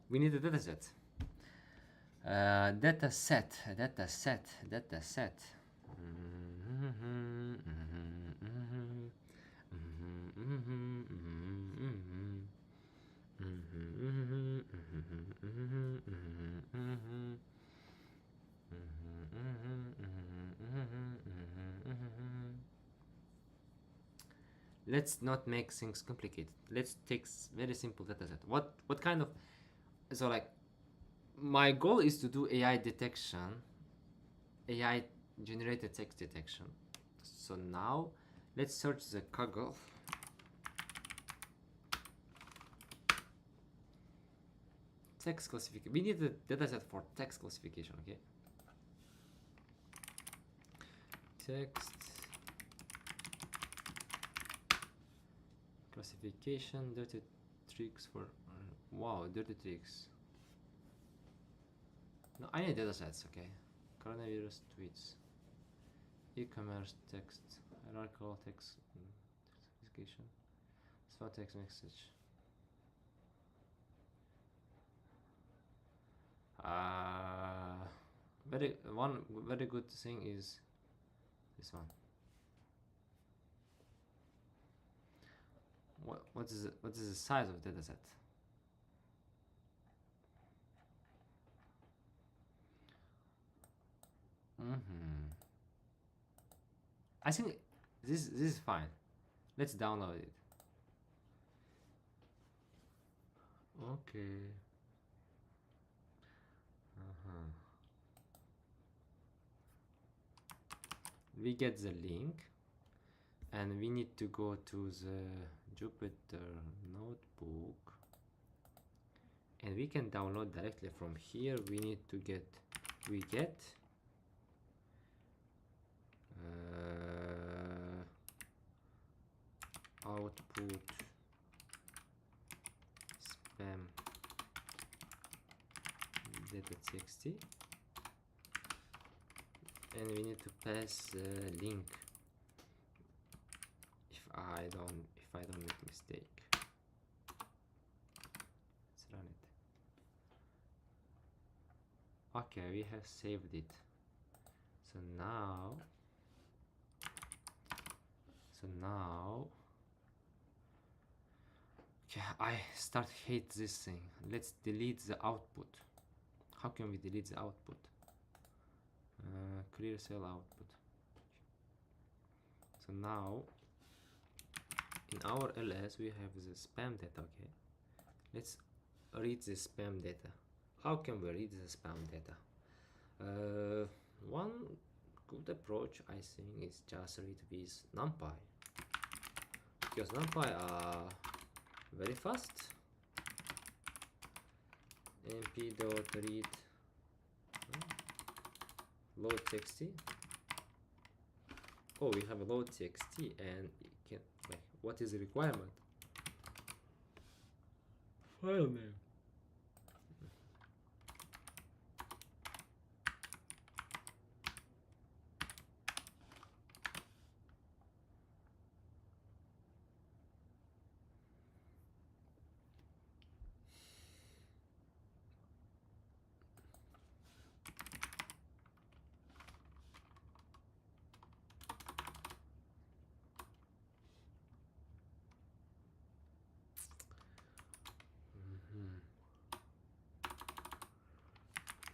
We need a data set. Data set. Let's not make things complicated. Let's take very simple dataset. What kind of, so like my goal is to do AI detection, AI generated text detection. So now let's search the Kaggle. Text classification. We need a dataset for text classification, okay? Text classification, dirty tricks for wow, dirty tricks. No, I need datasets, okay? Coronavirus tweets, e-commerce text, hierarchical text classification, small text message. One very good thing is this one. What is the size of the dataset? I think this is fine. Let's download it. Okay. We get the link, and we need to go to the Jupyter Notebook, and we can download directly from here. We need to get output spam data.txt, and we need to pass the link if I don't make mistake. Let's run it. Okay, we have saved it. So now okay, I start hate this thing. Let's delete the output. How can we delete the output? Clear cell output. So now in our ls we have the spam data. Okay, let's read the spam data. How can we read the spam data? One good approach, I think, is just read with NumPy, because NumPy are very fast. np.read load txt. Oh, we have a load txt, and it can, like, what is the requirement? File name.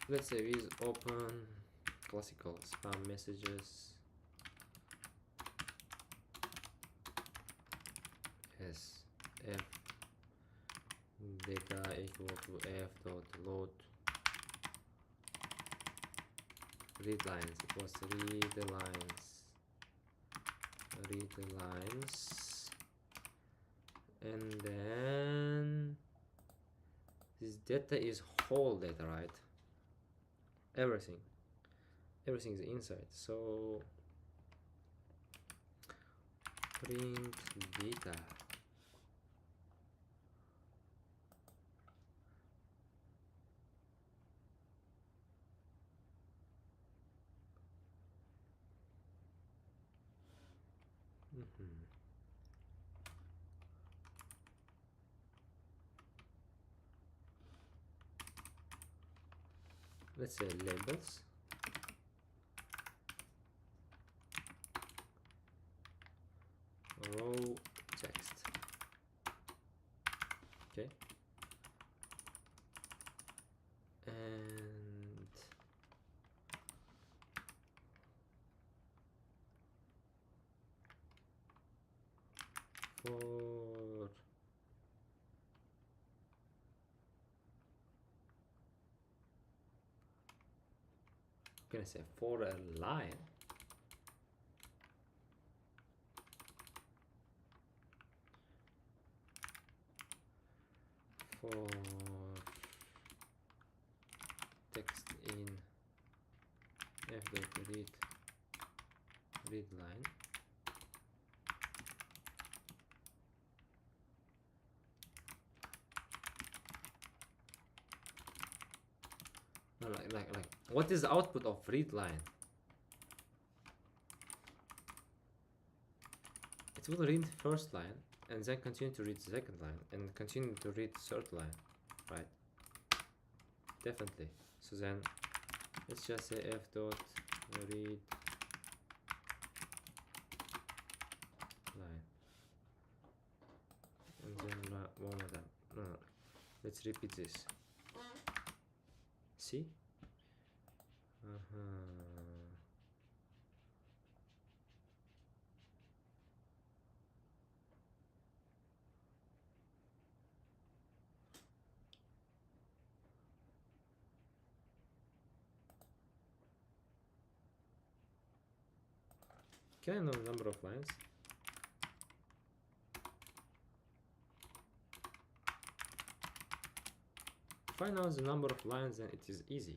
let's say with open classical spam messages as f data equal to f dot load read lines. It was read the lines, and then this data is whole data, right? Everything is inside, so print data. Let's say labels, row text. Okay, and for can I say for a line, for text in f dot read line, no, like what is the output of read line? It will read first line and then continue to read the second line and continue to read third line, right? Definitely. So then let's just say f dot read line, and then one more time. No, let's repeat this. See? Can I know the number of lines? If I know the number of lines, then it is easy.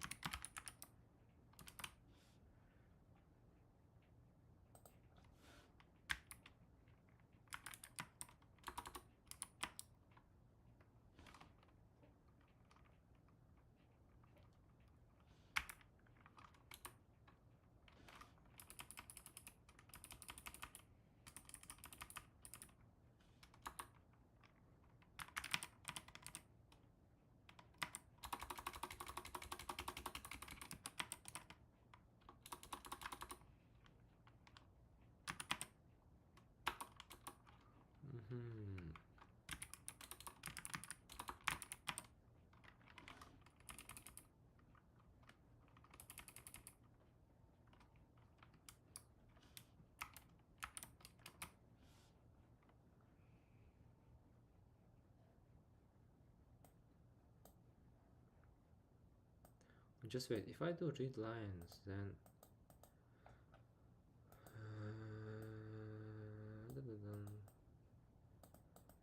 Just wait, if I do read lines, then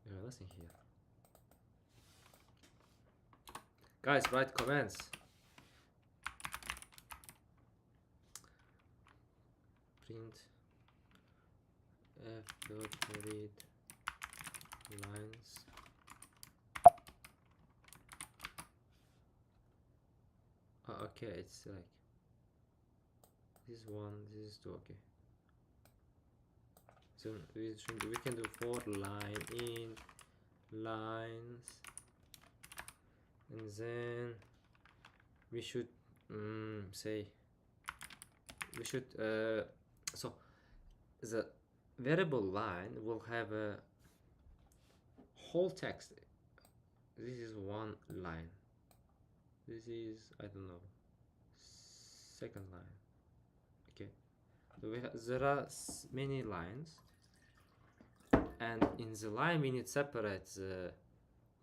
yeah, nothing here. Guys, write comments. Print f dot read lines. Oh, okay, it's like this one, this is two. Okay, so we can do for line in lines, and then we should say we should so the variable line will have a whole text. This is one line. This is, I don't know, second line. Okay, so there are many lines, and in the line we need to separate the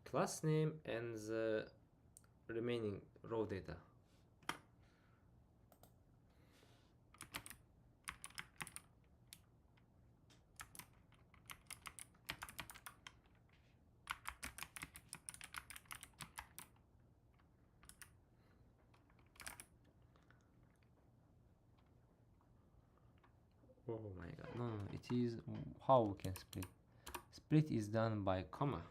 class name and the remaining row data. Oh my god, no, it is how we can split. Split is done by comma.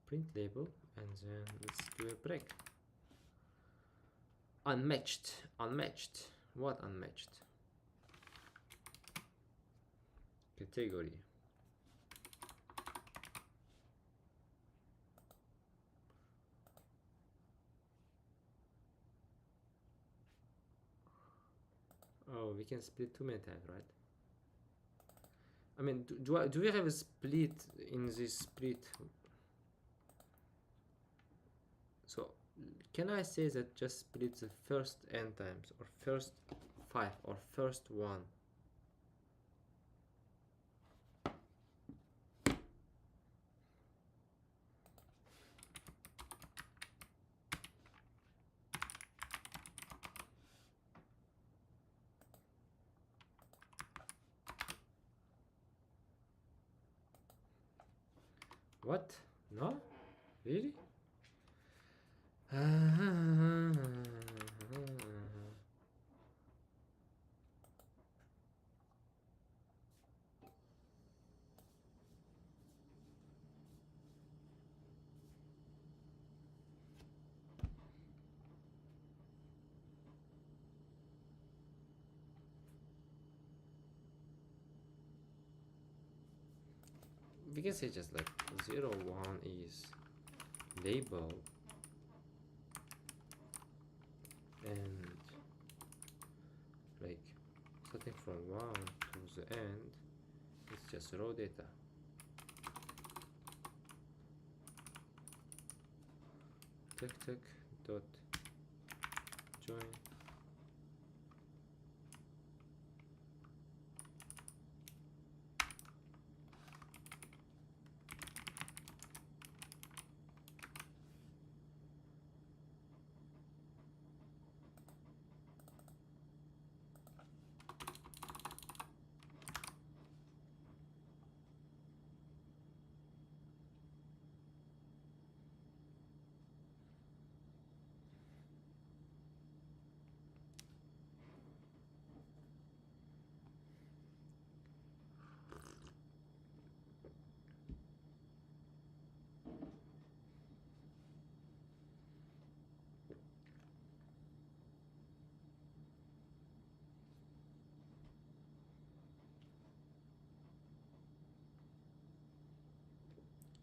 Print label, and then let's do a break. Unmatched, unmatched. What unmatched? Category. Oh, we can split too many times, right? I mean, do we have a split in this split? So, can I say that just split the first n times, or first 5, or first 1? What? No? Really? We can say just like 0, 1 is label, and like starting from 1 to the end, it's just raw data. Tech dot join.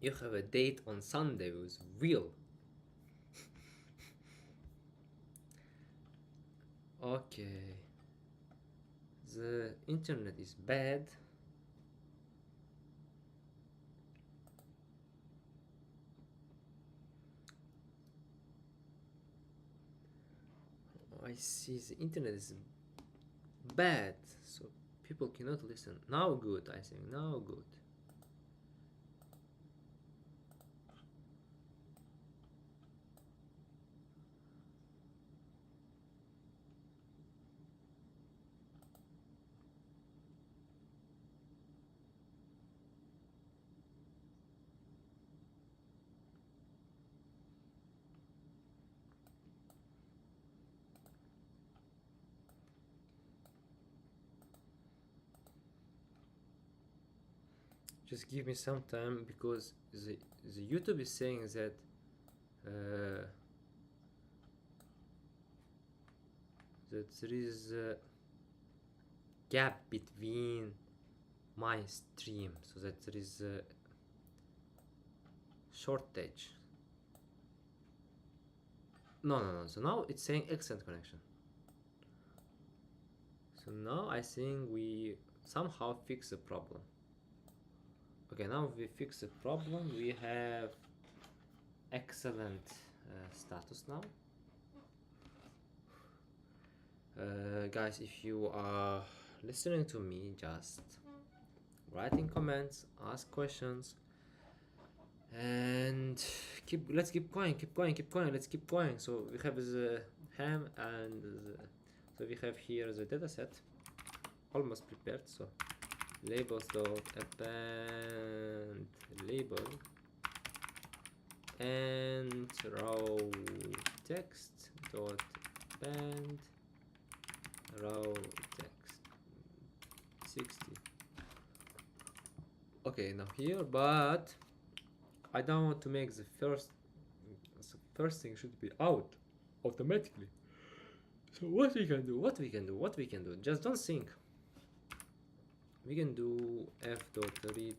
You have a date on Sunday with Will. Okay. The internet is bad. I see the internet is bad, so people cannot listen. Now good, I think. Now good. Just give me some time, because the YouTube is saying that that there is a gap between my stream, so that there is a shortage. No. So now it's saying excellent connection. So now I think we somehow fix the problem. Okay, now we fix the problem. We have excellent status now. Guys, if you are listening to me, just writing comments, ask questions, and let's keep going. Let's keep going. So we have the ham and so we have here the dataset almost prepared. So labels dot append label and raw text dot append raw text 60. Okay, now here, but I don't want to make the first thing should be out automatically. So what we can do, just don't think. We can do f dot read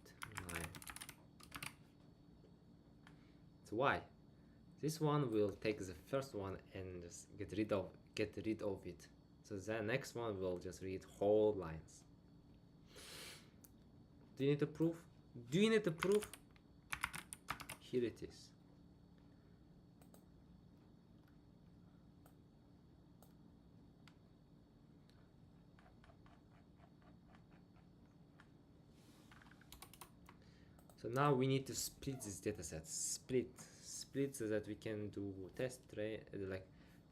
line. So why? This one will take the first one and just get rid of it. So the next one will just read whole lines. Do you need a proof? Here it is. So now we need to split this dataset. Split so that we can do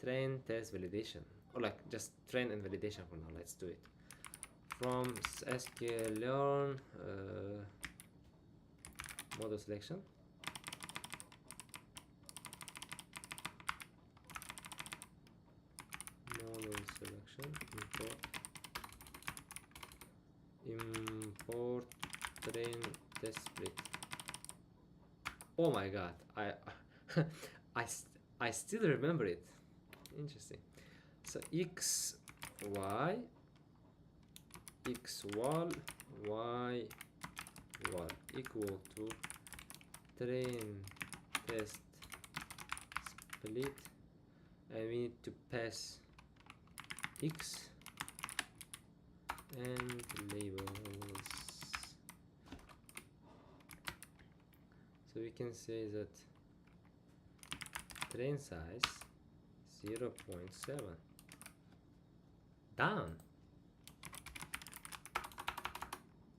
train, test, validation, or like just train and validation for now. Let's do it. From sklearn model selection. Import train test split. Oh my god, I still remember it. Interesting. So x y wall y wall equal to train test split, and we need to pass x and labels. So we can say that train size 0.7 down.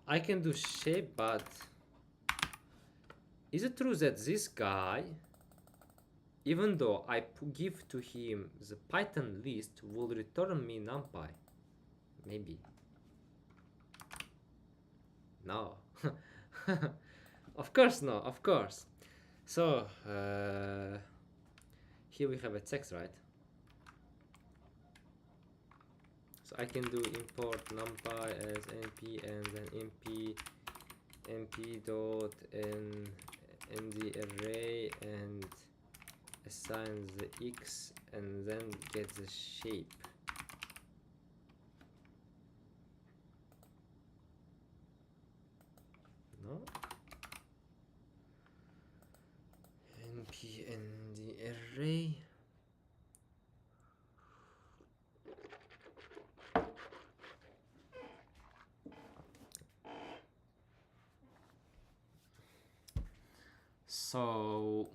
I can do shape, but is it true that this guy, even though I give to him the Python list, will return me numpy? Maybe. No. Of course no, of course. So here we have a text, right? So I can do import numpy as np and then np dot in the array and assign the x and then get the shape. No? np in the array. So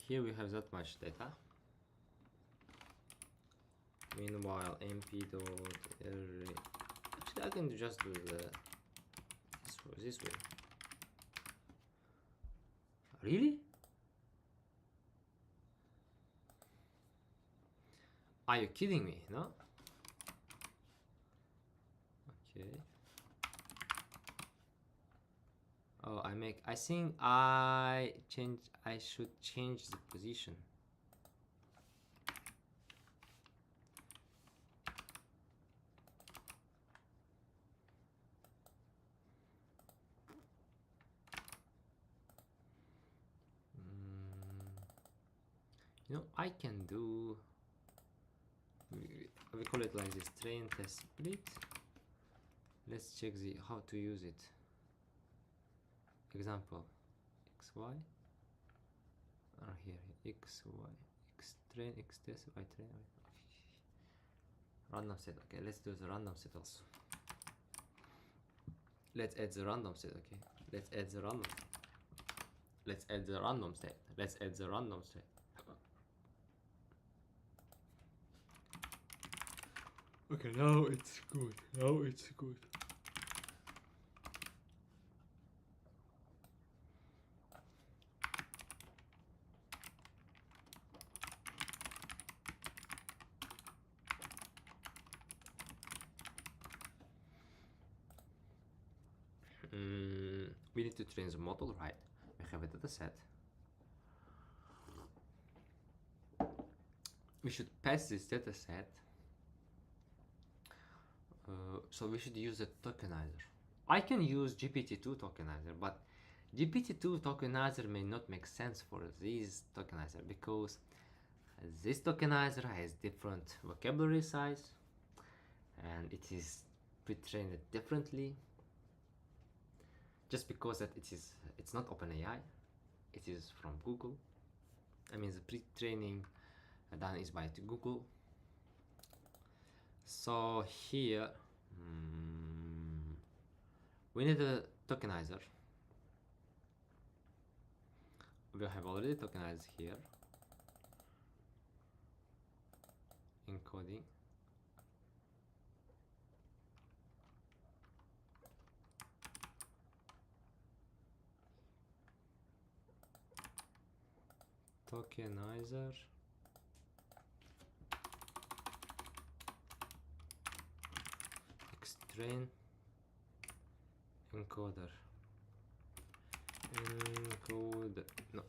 here we have that much data. Meanwhile, np dot array. Actually, I can just do this way. Really? Are you kidding me? No? Okay. Oh, I think I should change the position. You know, I can do, we call it like this, train test split. Let's check how to use it. Example, xy, or here, xy, x train, x test, y train, random set. Okay, let's do the random set also. let's add the random set. Okay, let's add the random. Let's add the random set. Let's add the random set. Okay, now it's good. Now it's good. We need to train the model, right? We have a data set. We should pass this data set. So we should use a tokenizer. I can use GPT-2 tokenizer, but GPT-2 tokenizer may not make sense for this tokenizer because this tokenizer has different vocabulary size and it is pre-trained differently. Just because that it's not OpenAI, it is from Google. I mean, the pre-training done is by Google. So here we need a tokenizer. We have already tokenized here. Encoding. Tokenizer. Extrain. Encoder. Encoder. No,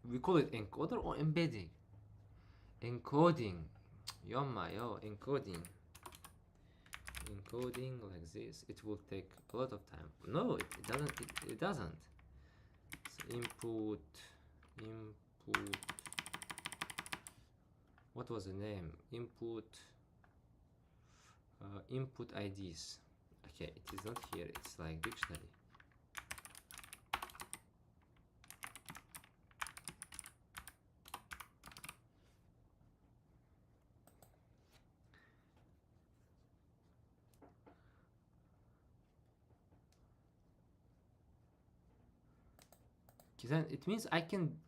we call it encoder or embedding. Encoding. Yo, encoding. Encoding like this. It will take a lot of time. No, it doesn't. It doesn't. So input. What was the name? Input IDs. Okay, it is not here, it's like dictionary. Then it means I can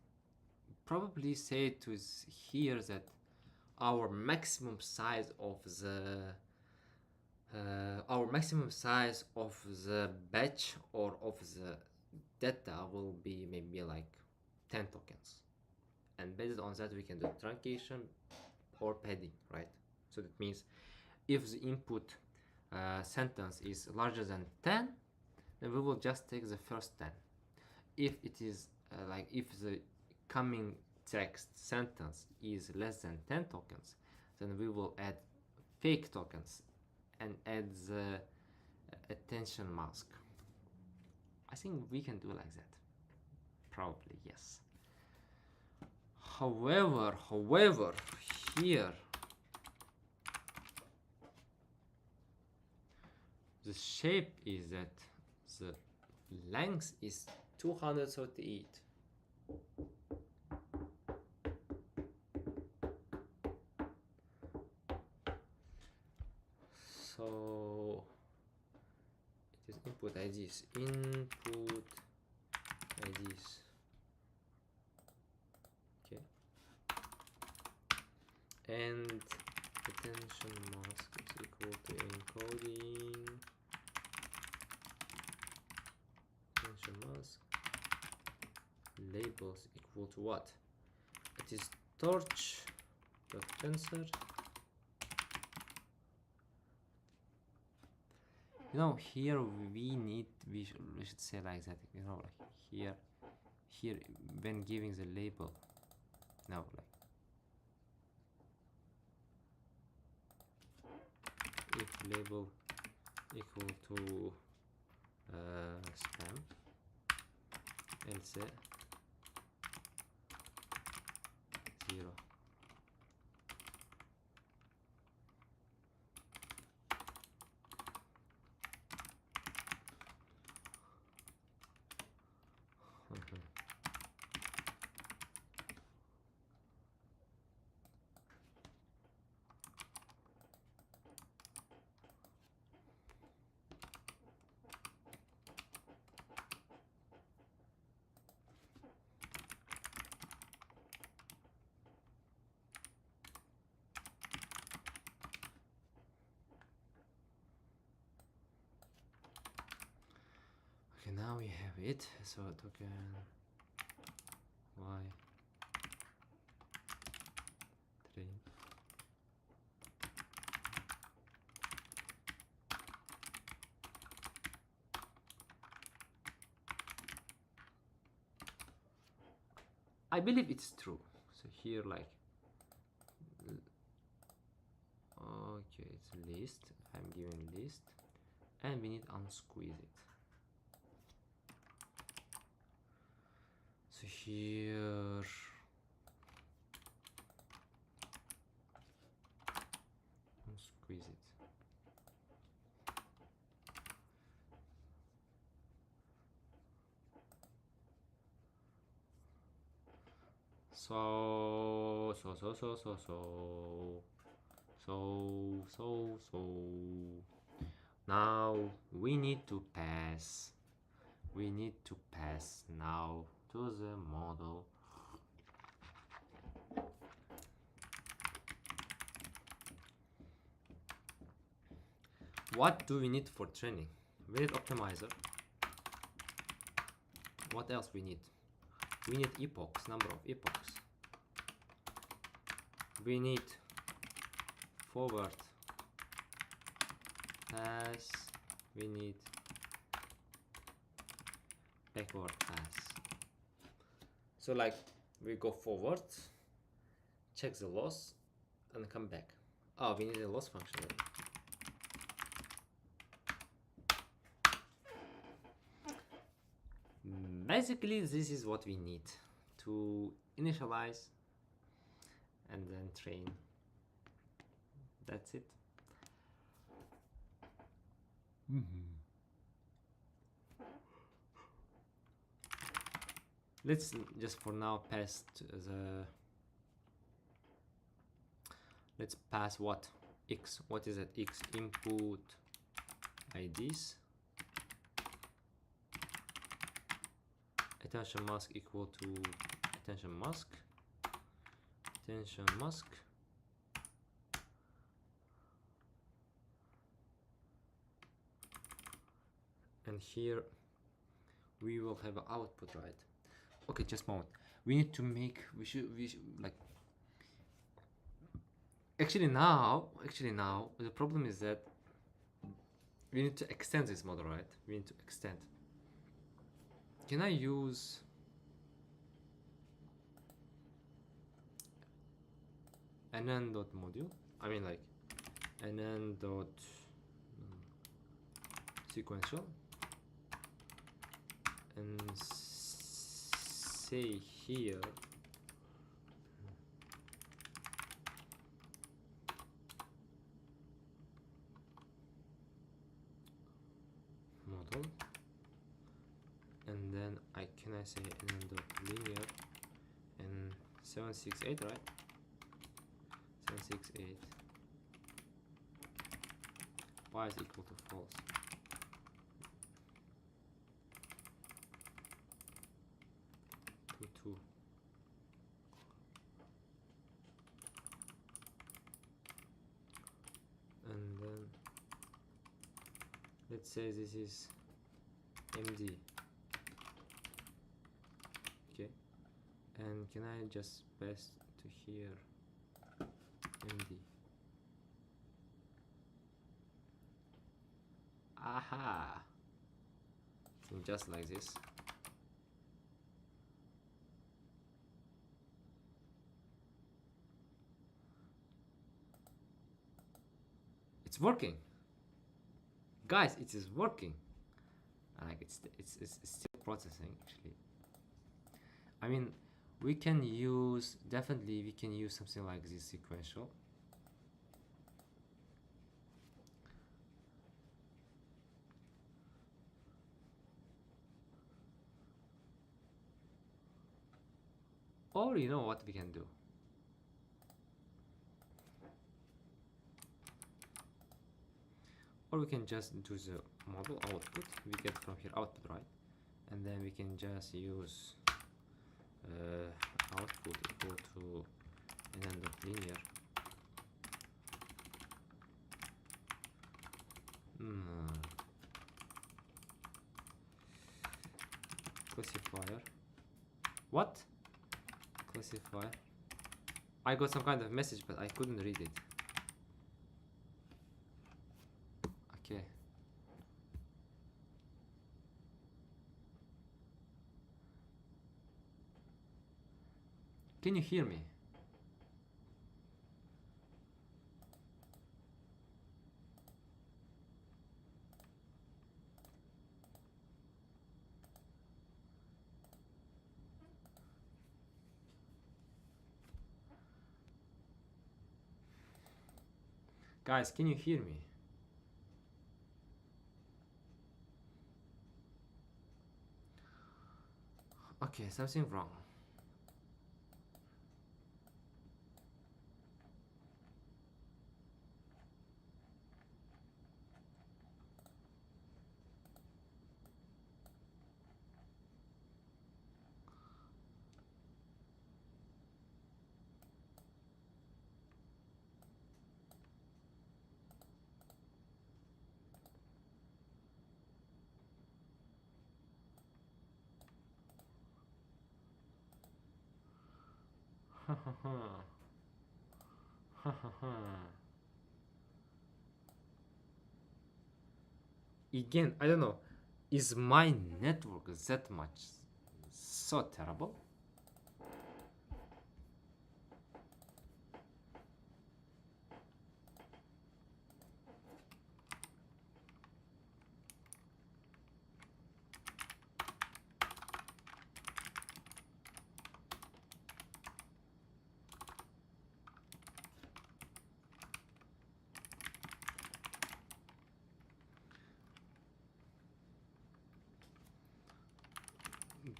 probably say to here that our maximum size of the batch or of the data will be maybe like 10 tokens, and based on that we can do truncation or padding, right? So that means if the input sentence is larger than 10, then we will just take the first 10. If it is if the coming text sentence is less than 10 tokens, then we will add fake tokens and add the attention mask. I think we can do like that. Probably, yes. However, here the shape is that the length is 238. So it is input IDs. Okay. And attention mask is equal to encoding attention mask labels equal to what? It is torch.tensor. You know, here we should say like that, you know, like here when giving the label, no, like if label equal to spam, else 0. now we have it. So token y train. I believe it's true. So here, like, okay, it's list. I'm giving list, and we need unsqueeze it. So here, unsqueeze it. So now we need to pass. We need to pass now to the model. What do we need for training? We need optimizer. What else we need? We need epochs, number of epochs. We need forward pass. We need backward pass. So like we go forward, check the loss, and come back. Oh, we need a loss function. Basically, this is what we need to initialize and then train. That's it. Let's just for now pass to the. Let's pass what? X. What is that? X input IDs. Attention mask equal to attention mask. Attention mask. And here we will have an output, right? Okay, just a moment. We need to make. We should like. Actually now the problem is that we need to extend this model, right? We need to extend. Can I use nn.module? I mean like nn.sequential and say here model, and then I say nn.linear and 768, right? 768 y is equal to false. Two. And then let's say this is MD. Okay, and can I just pass to here MD? Aha! So just like this. It's working, guys. It is working. Like it's still processing actually. I mean, we can use something like this sequential. Or you know what we can do? Or we can just do the model output. We get from here output, right? And then we can just use output equal to nn.linear. Classifier. What? Classifier. I got some kind of message, but I couldn't read it. Okay. Can you hear me? Guys, can you hear me? Okay, something wrong. Again, I don't know. Is my network that much so terrible?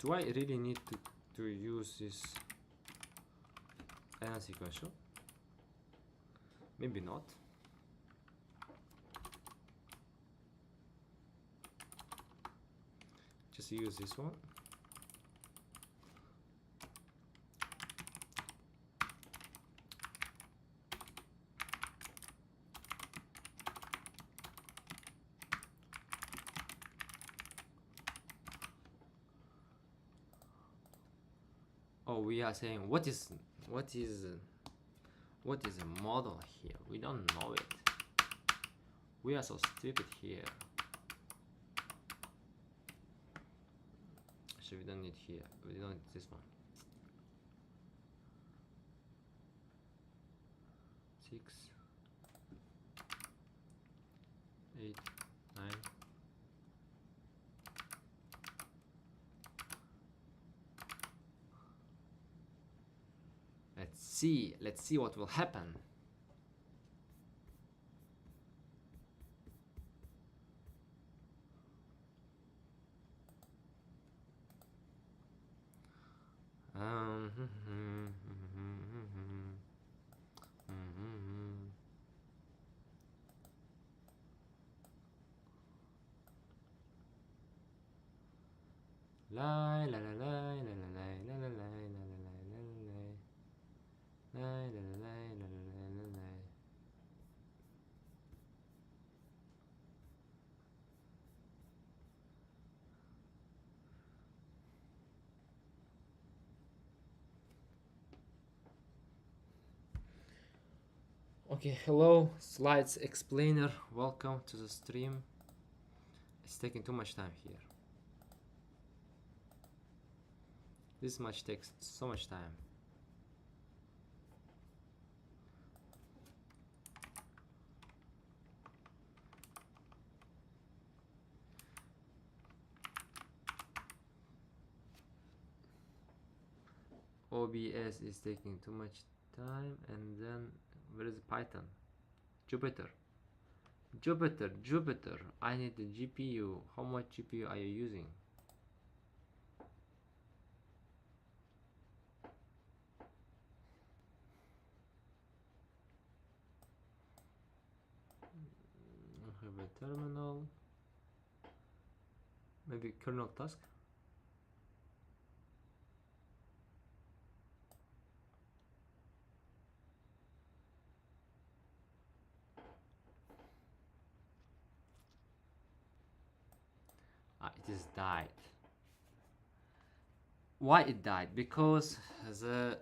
Do I really need to use this sequential? Maybe not. Just use this one. Oh, we are saying what is a model here? We don't know it. We are so stupid here. So we don't need here. We don't need this one. 6, 8, 9. Let's see what will happen. La la la la la la la la la la la. Okay, hello, slides explainer. Welcome to the stream. It's taking too much time here. This much takes so much time. OBS is taking too much time, and then where is Python? Jupyter. I need the GPU. How much GPU are you using? I have a terminal. Maybe kernel task. It is died. Why it died? Because the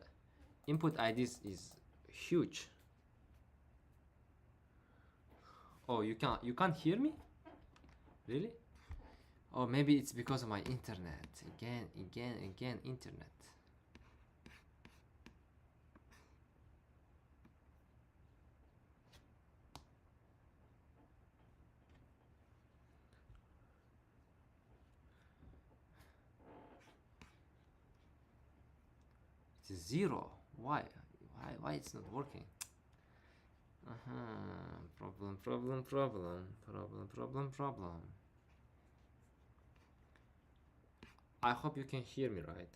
input IDs is huge. Oh, you can't hear me? Really? Oh, maybe it's because of my internet. Again, internet. It is 0. Why? Why it's not working? Problem. I hope you can hear me right.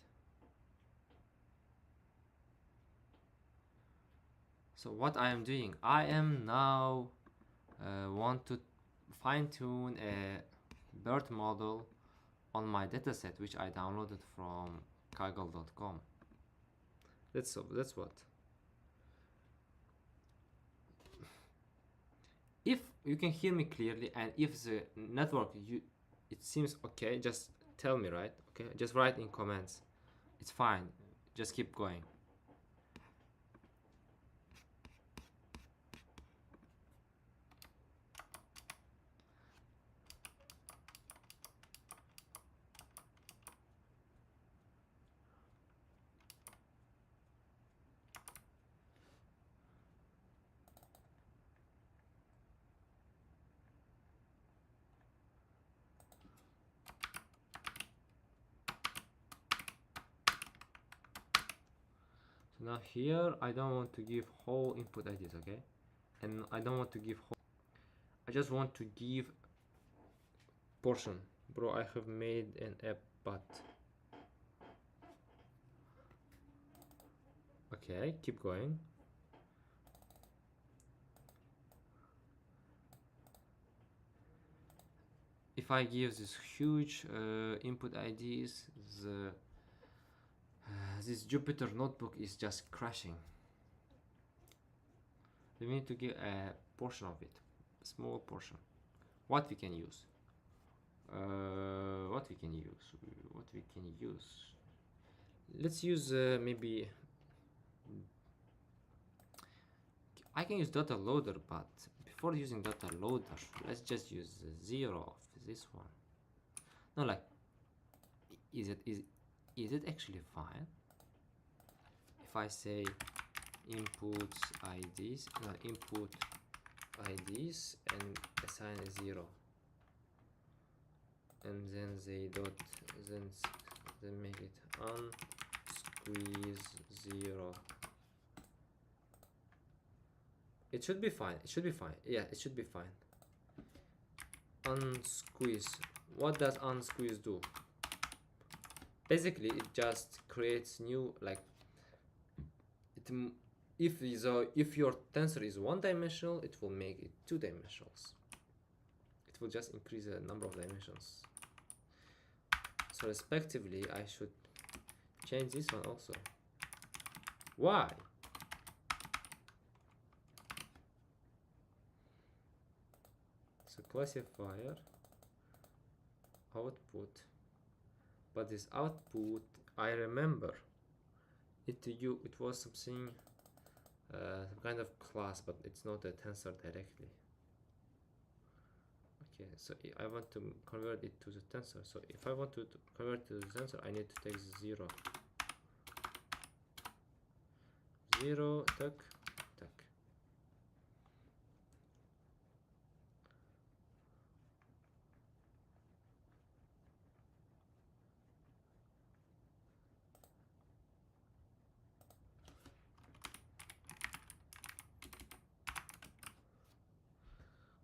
So what I am doing, I am now want to fine-tune a BERT model on my dataset, which I downloaded from kaggle.com. That's what. If you can hear me clearly, and if the network it seems okay, just tell me, right? Okay, just write in comments. It's fine. Just keep going. So now here I don't want to give whole input IDs, okay? And I don't want to give whole. I just want to give portion. Bro, I have made an app, but okay, keep going. If I give this huge input IDs, this Jupyter notebook is just crashing. We need to give a portion of it, a small portion. What we can use? What we can use? Let's use maybe. I can use data loader, but before using data loader, let's just use 0 of this one. No, like, is it actually fine if I say input IDs and assign a 0, and then they then make it unsqueeze 0. It should be fine. Yeah, it should be fine. Unsqueeze. What does unsqueeze do? Basically, it just creates new, like, if your tensor is one-dimensional, it will make it two-dimensionals. It will just increase the number of dimensions. So respectively, I should change this one also. Why? So classifier output, but this output, I remember it was something some kind of class, but it's not a tensor directly. Okay, so I want to convert it to the tensor. So if I want to convert to the tensor, I need to take 0 tuck.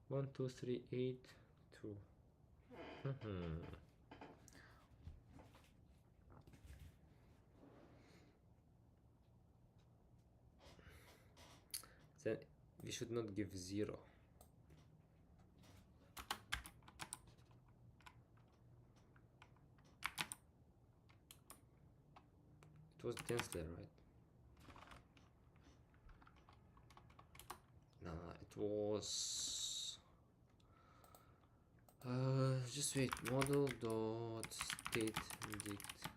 1 2 3 8 2. Then we should not give 0. It was tensor, right? No, it was just wait, model dot state dict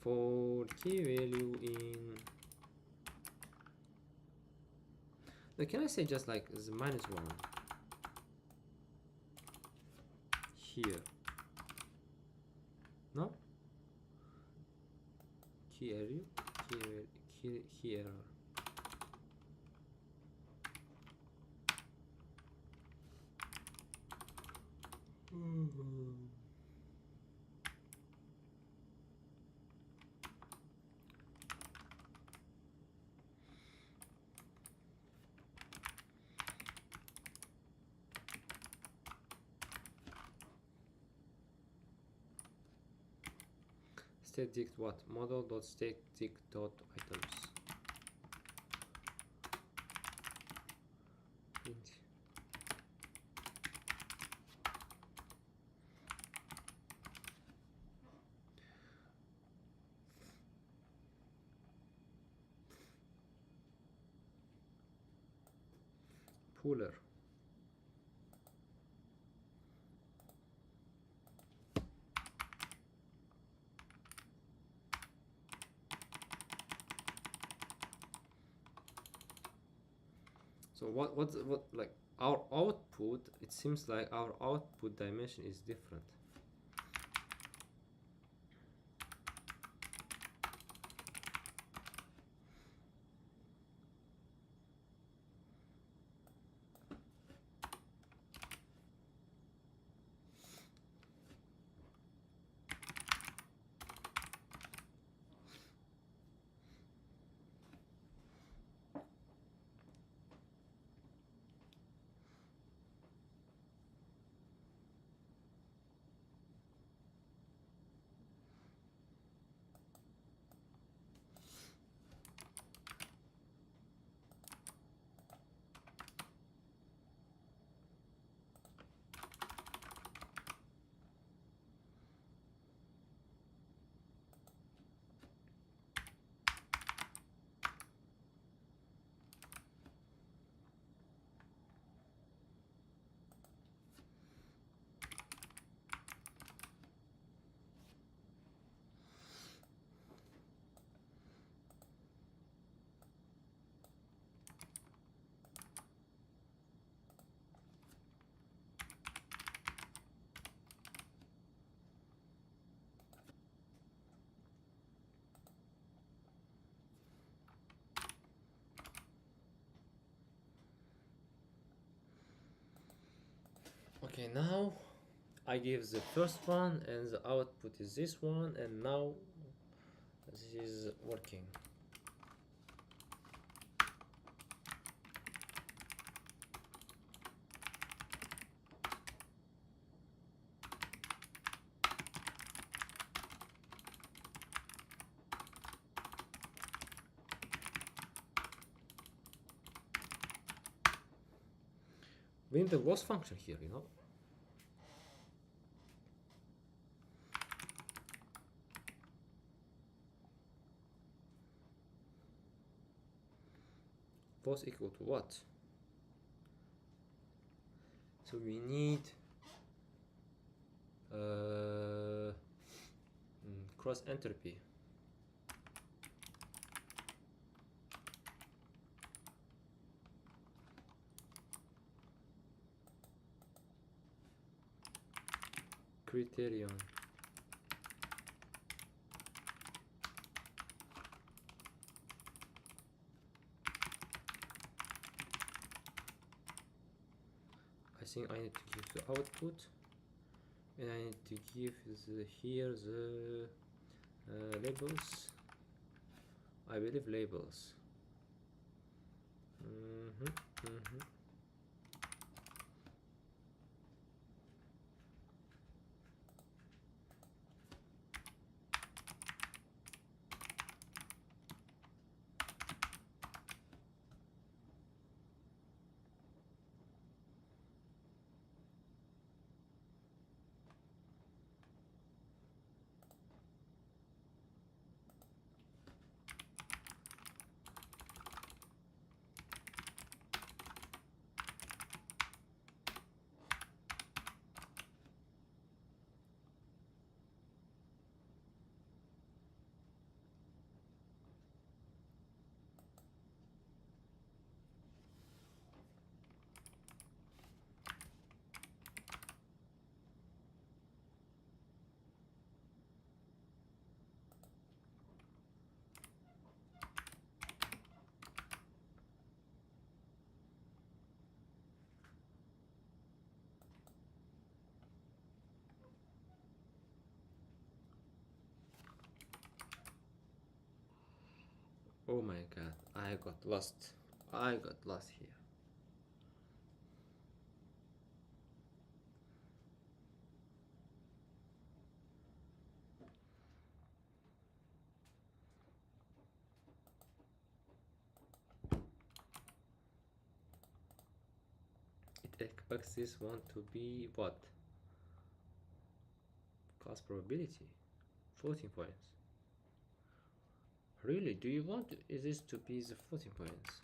for key value in, like, can I say just like the -1 here? No? Key value, key error. State dict what? Model dot state dict dot items. Print. Pooler. So what like our output, it seems like our output dimension is different. Okay, now I give the first one and the output is this one, and now this is working. We need the loss function here, you know. Loss equal to what? So we need cross entropy. Criterion. I think I need to give the output, and I need to give here the labels. I believe labels. Oh my god, I got lost. I got lost here. It expects this one to be what? Class probability. Floating points. Really? Do you want this to be the floating points?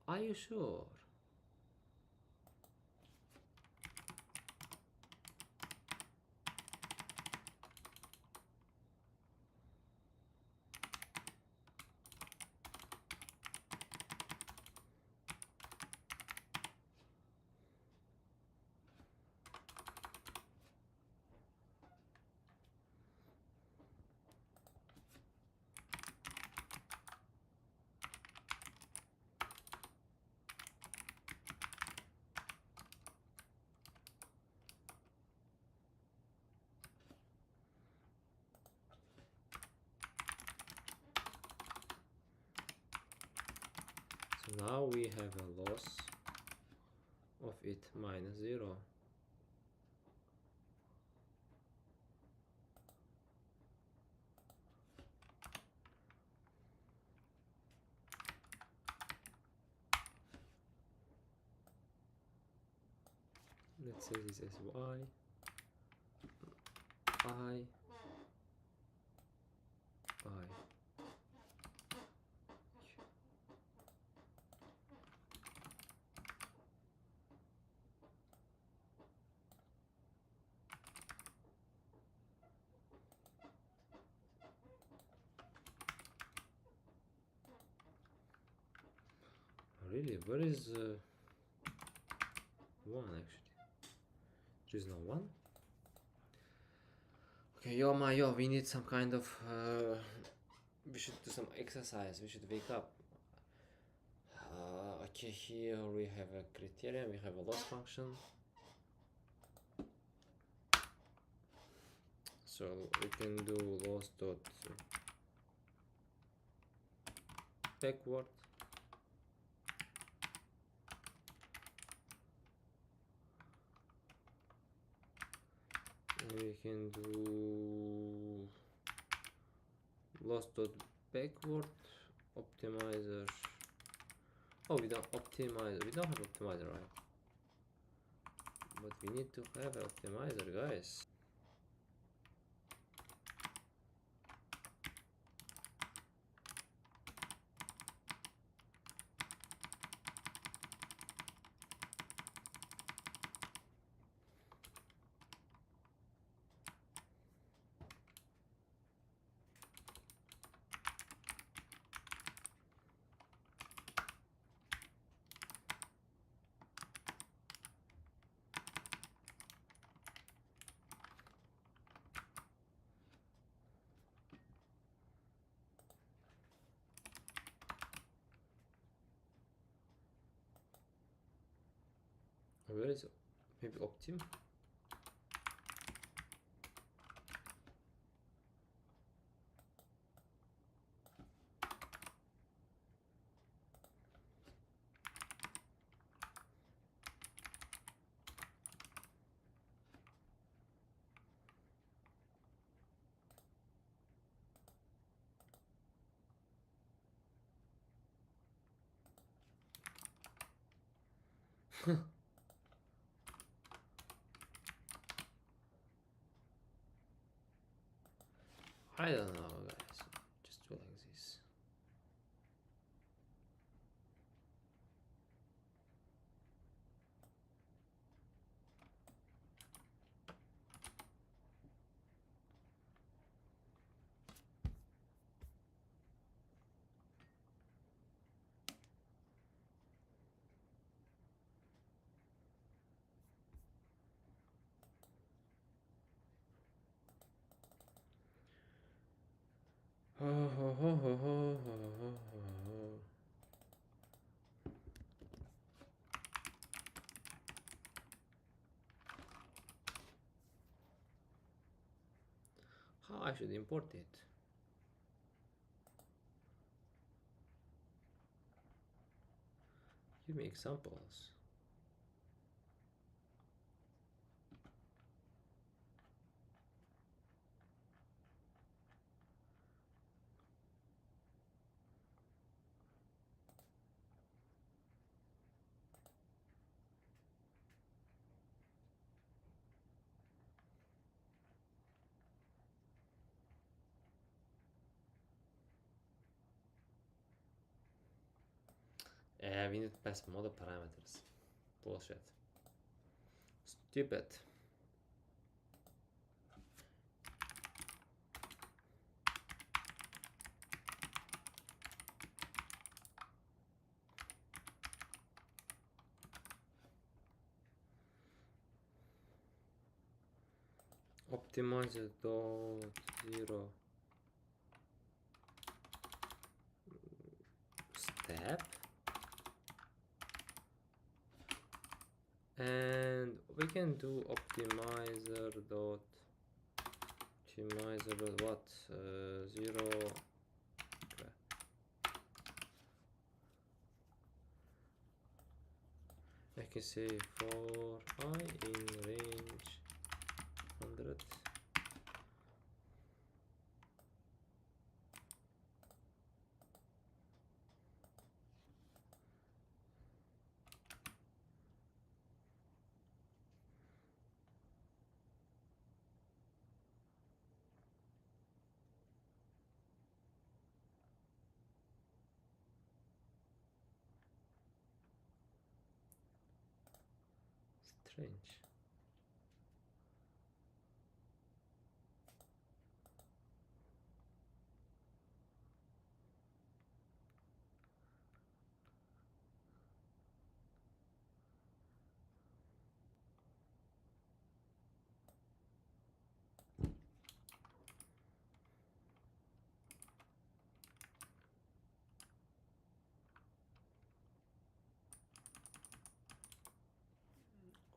Are you sure? So now we have a loss of it minus 0. Let's say this as y, I. Really? Where is 1 actually? There is no 1? Okay, yo, we need some kind of we should do some exercise, we should wake up. Okay, here we have a criterion, we have a loss function. So we can do loss dot backward. We can do loss dot backward optimizer. Oh, we don't optimize. We don't have optimizer, right? But we need to have an optimizer, guys. Where is it? Maybe optim? I don't know, guys. Just do like this. How I should import it? Give me examples. We need to pass model parameters. Bullshit. Stupid. Optimizer dot zero step, and we can do optimizer dot what, zero. Okay. I can say for I in range 100. Strange.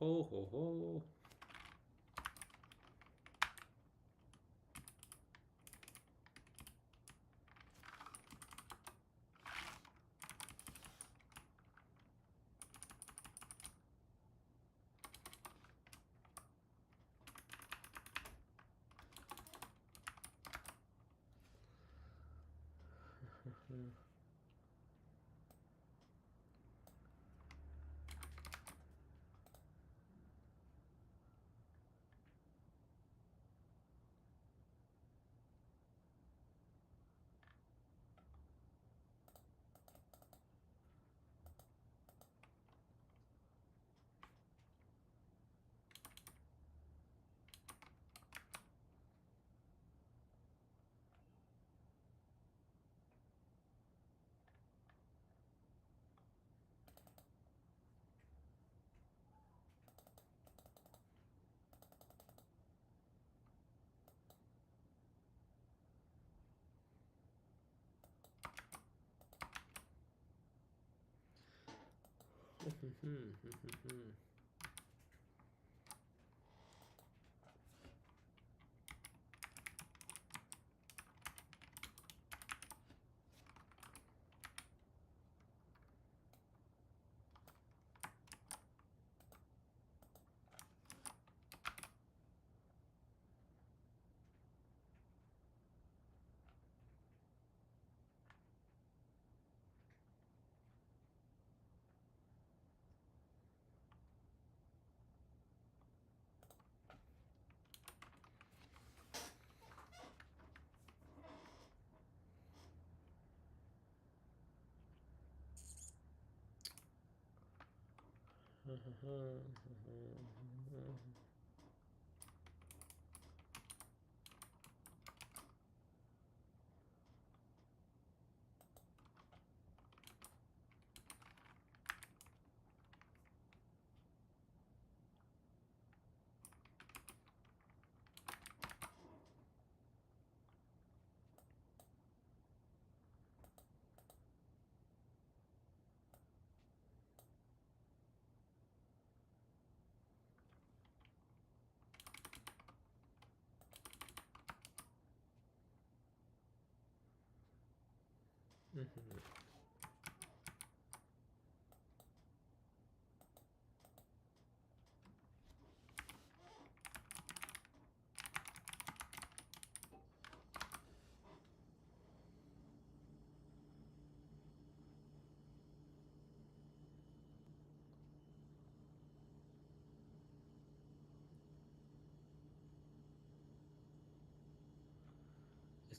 Oh ho ho.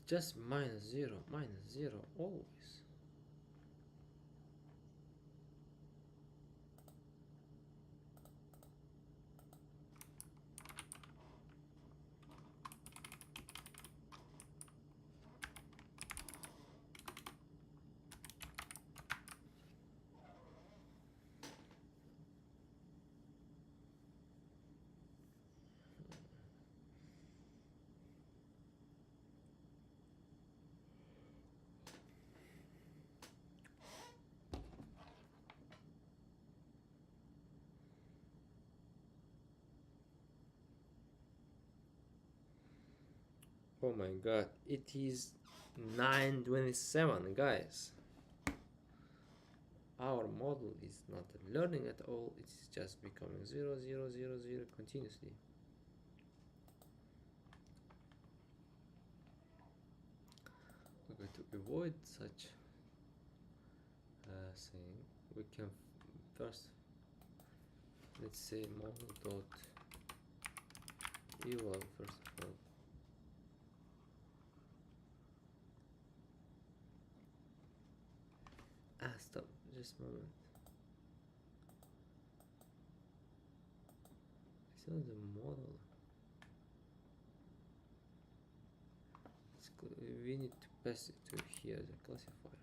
just -0, -0 always. Oh my god, it is 9:27, guys. Our model is not learning at all, it is just becoming 0, 0, 0, 0 continuously. Okay, to avoid such thing, we can first, let's say model dot eval first of all. Stop, just a moment. It's not the model. We need to pass it to here, the classifier.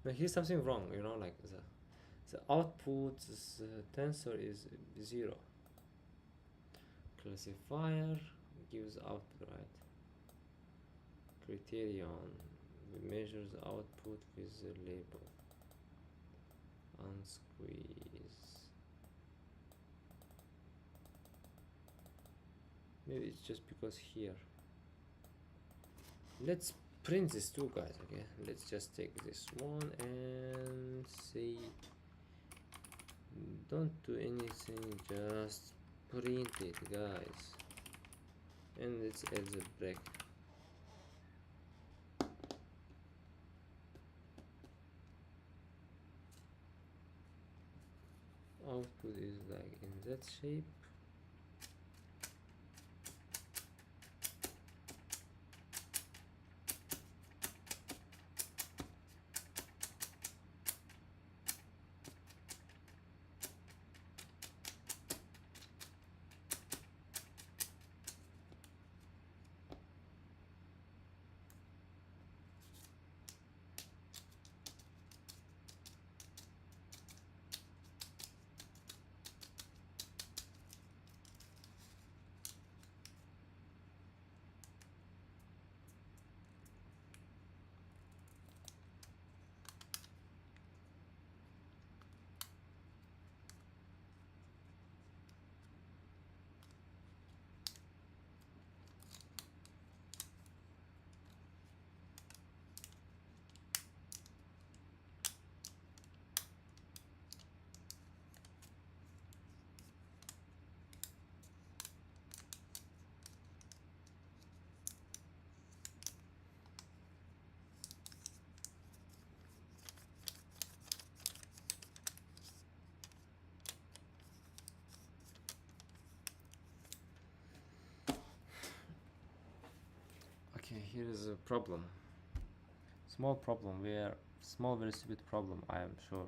Now here's something wrong, you know, like the output tensor is 0. Classifier gives output, right? Criterion, we measure the output with the label. Unsqueeze. Maybe it's just because here. Let's print this too, guys. Okay, let's just take this one and say don't do anything, just print it, guys, and let's add the break. Output is like in that shape. Okay, here is a problem. Small problem, small very stupid problem, I am sure.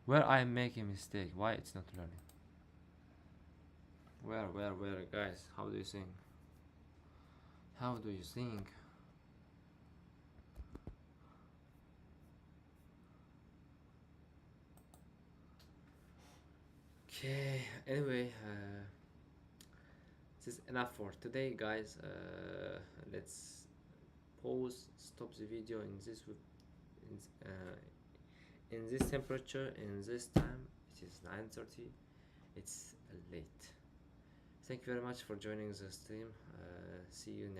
Where I am making mistake? Why it's not learning? Where, guys? How do you think? How do you think? Okay. Anyway, this is enough for today, guys. Let's pause, stop the video in this in this temperature, in this time. It is 9:30. It's late. Thank you very much for joining the stream. See you next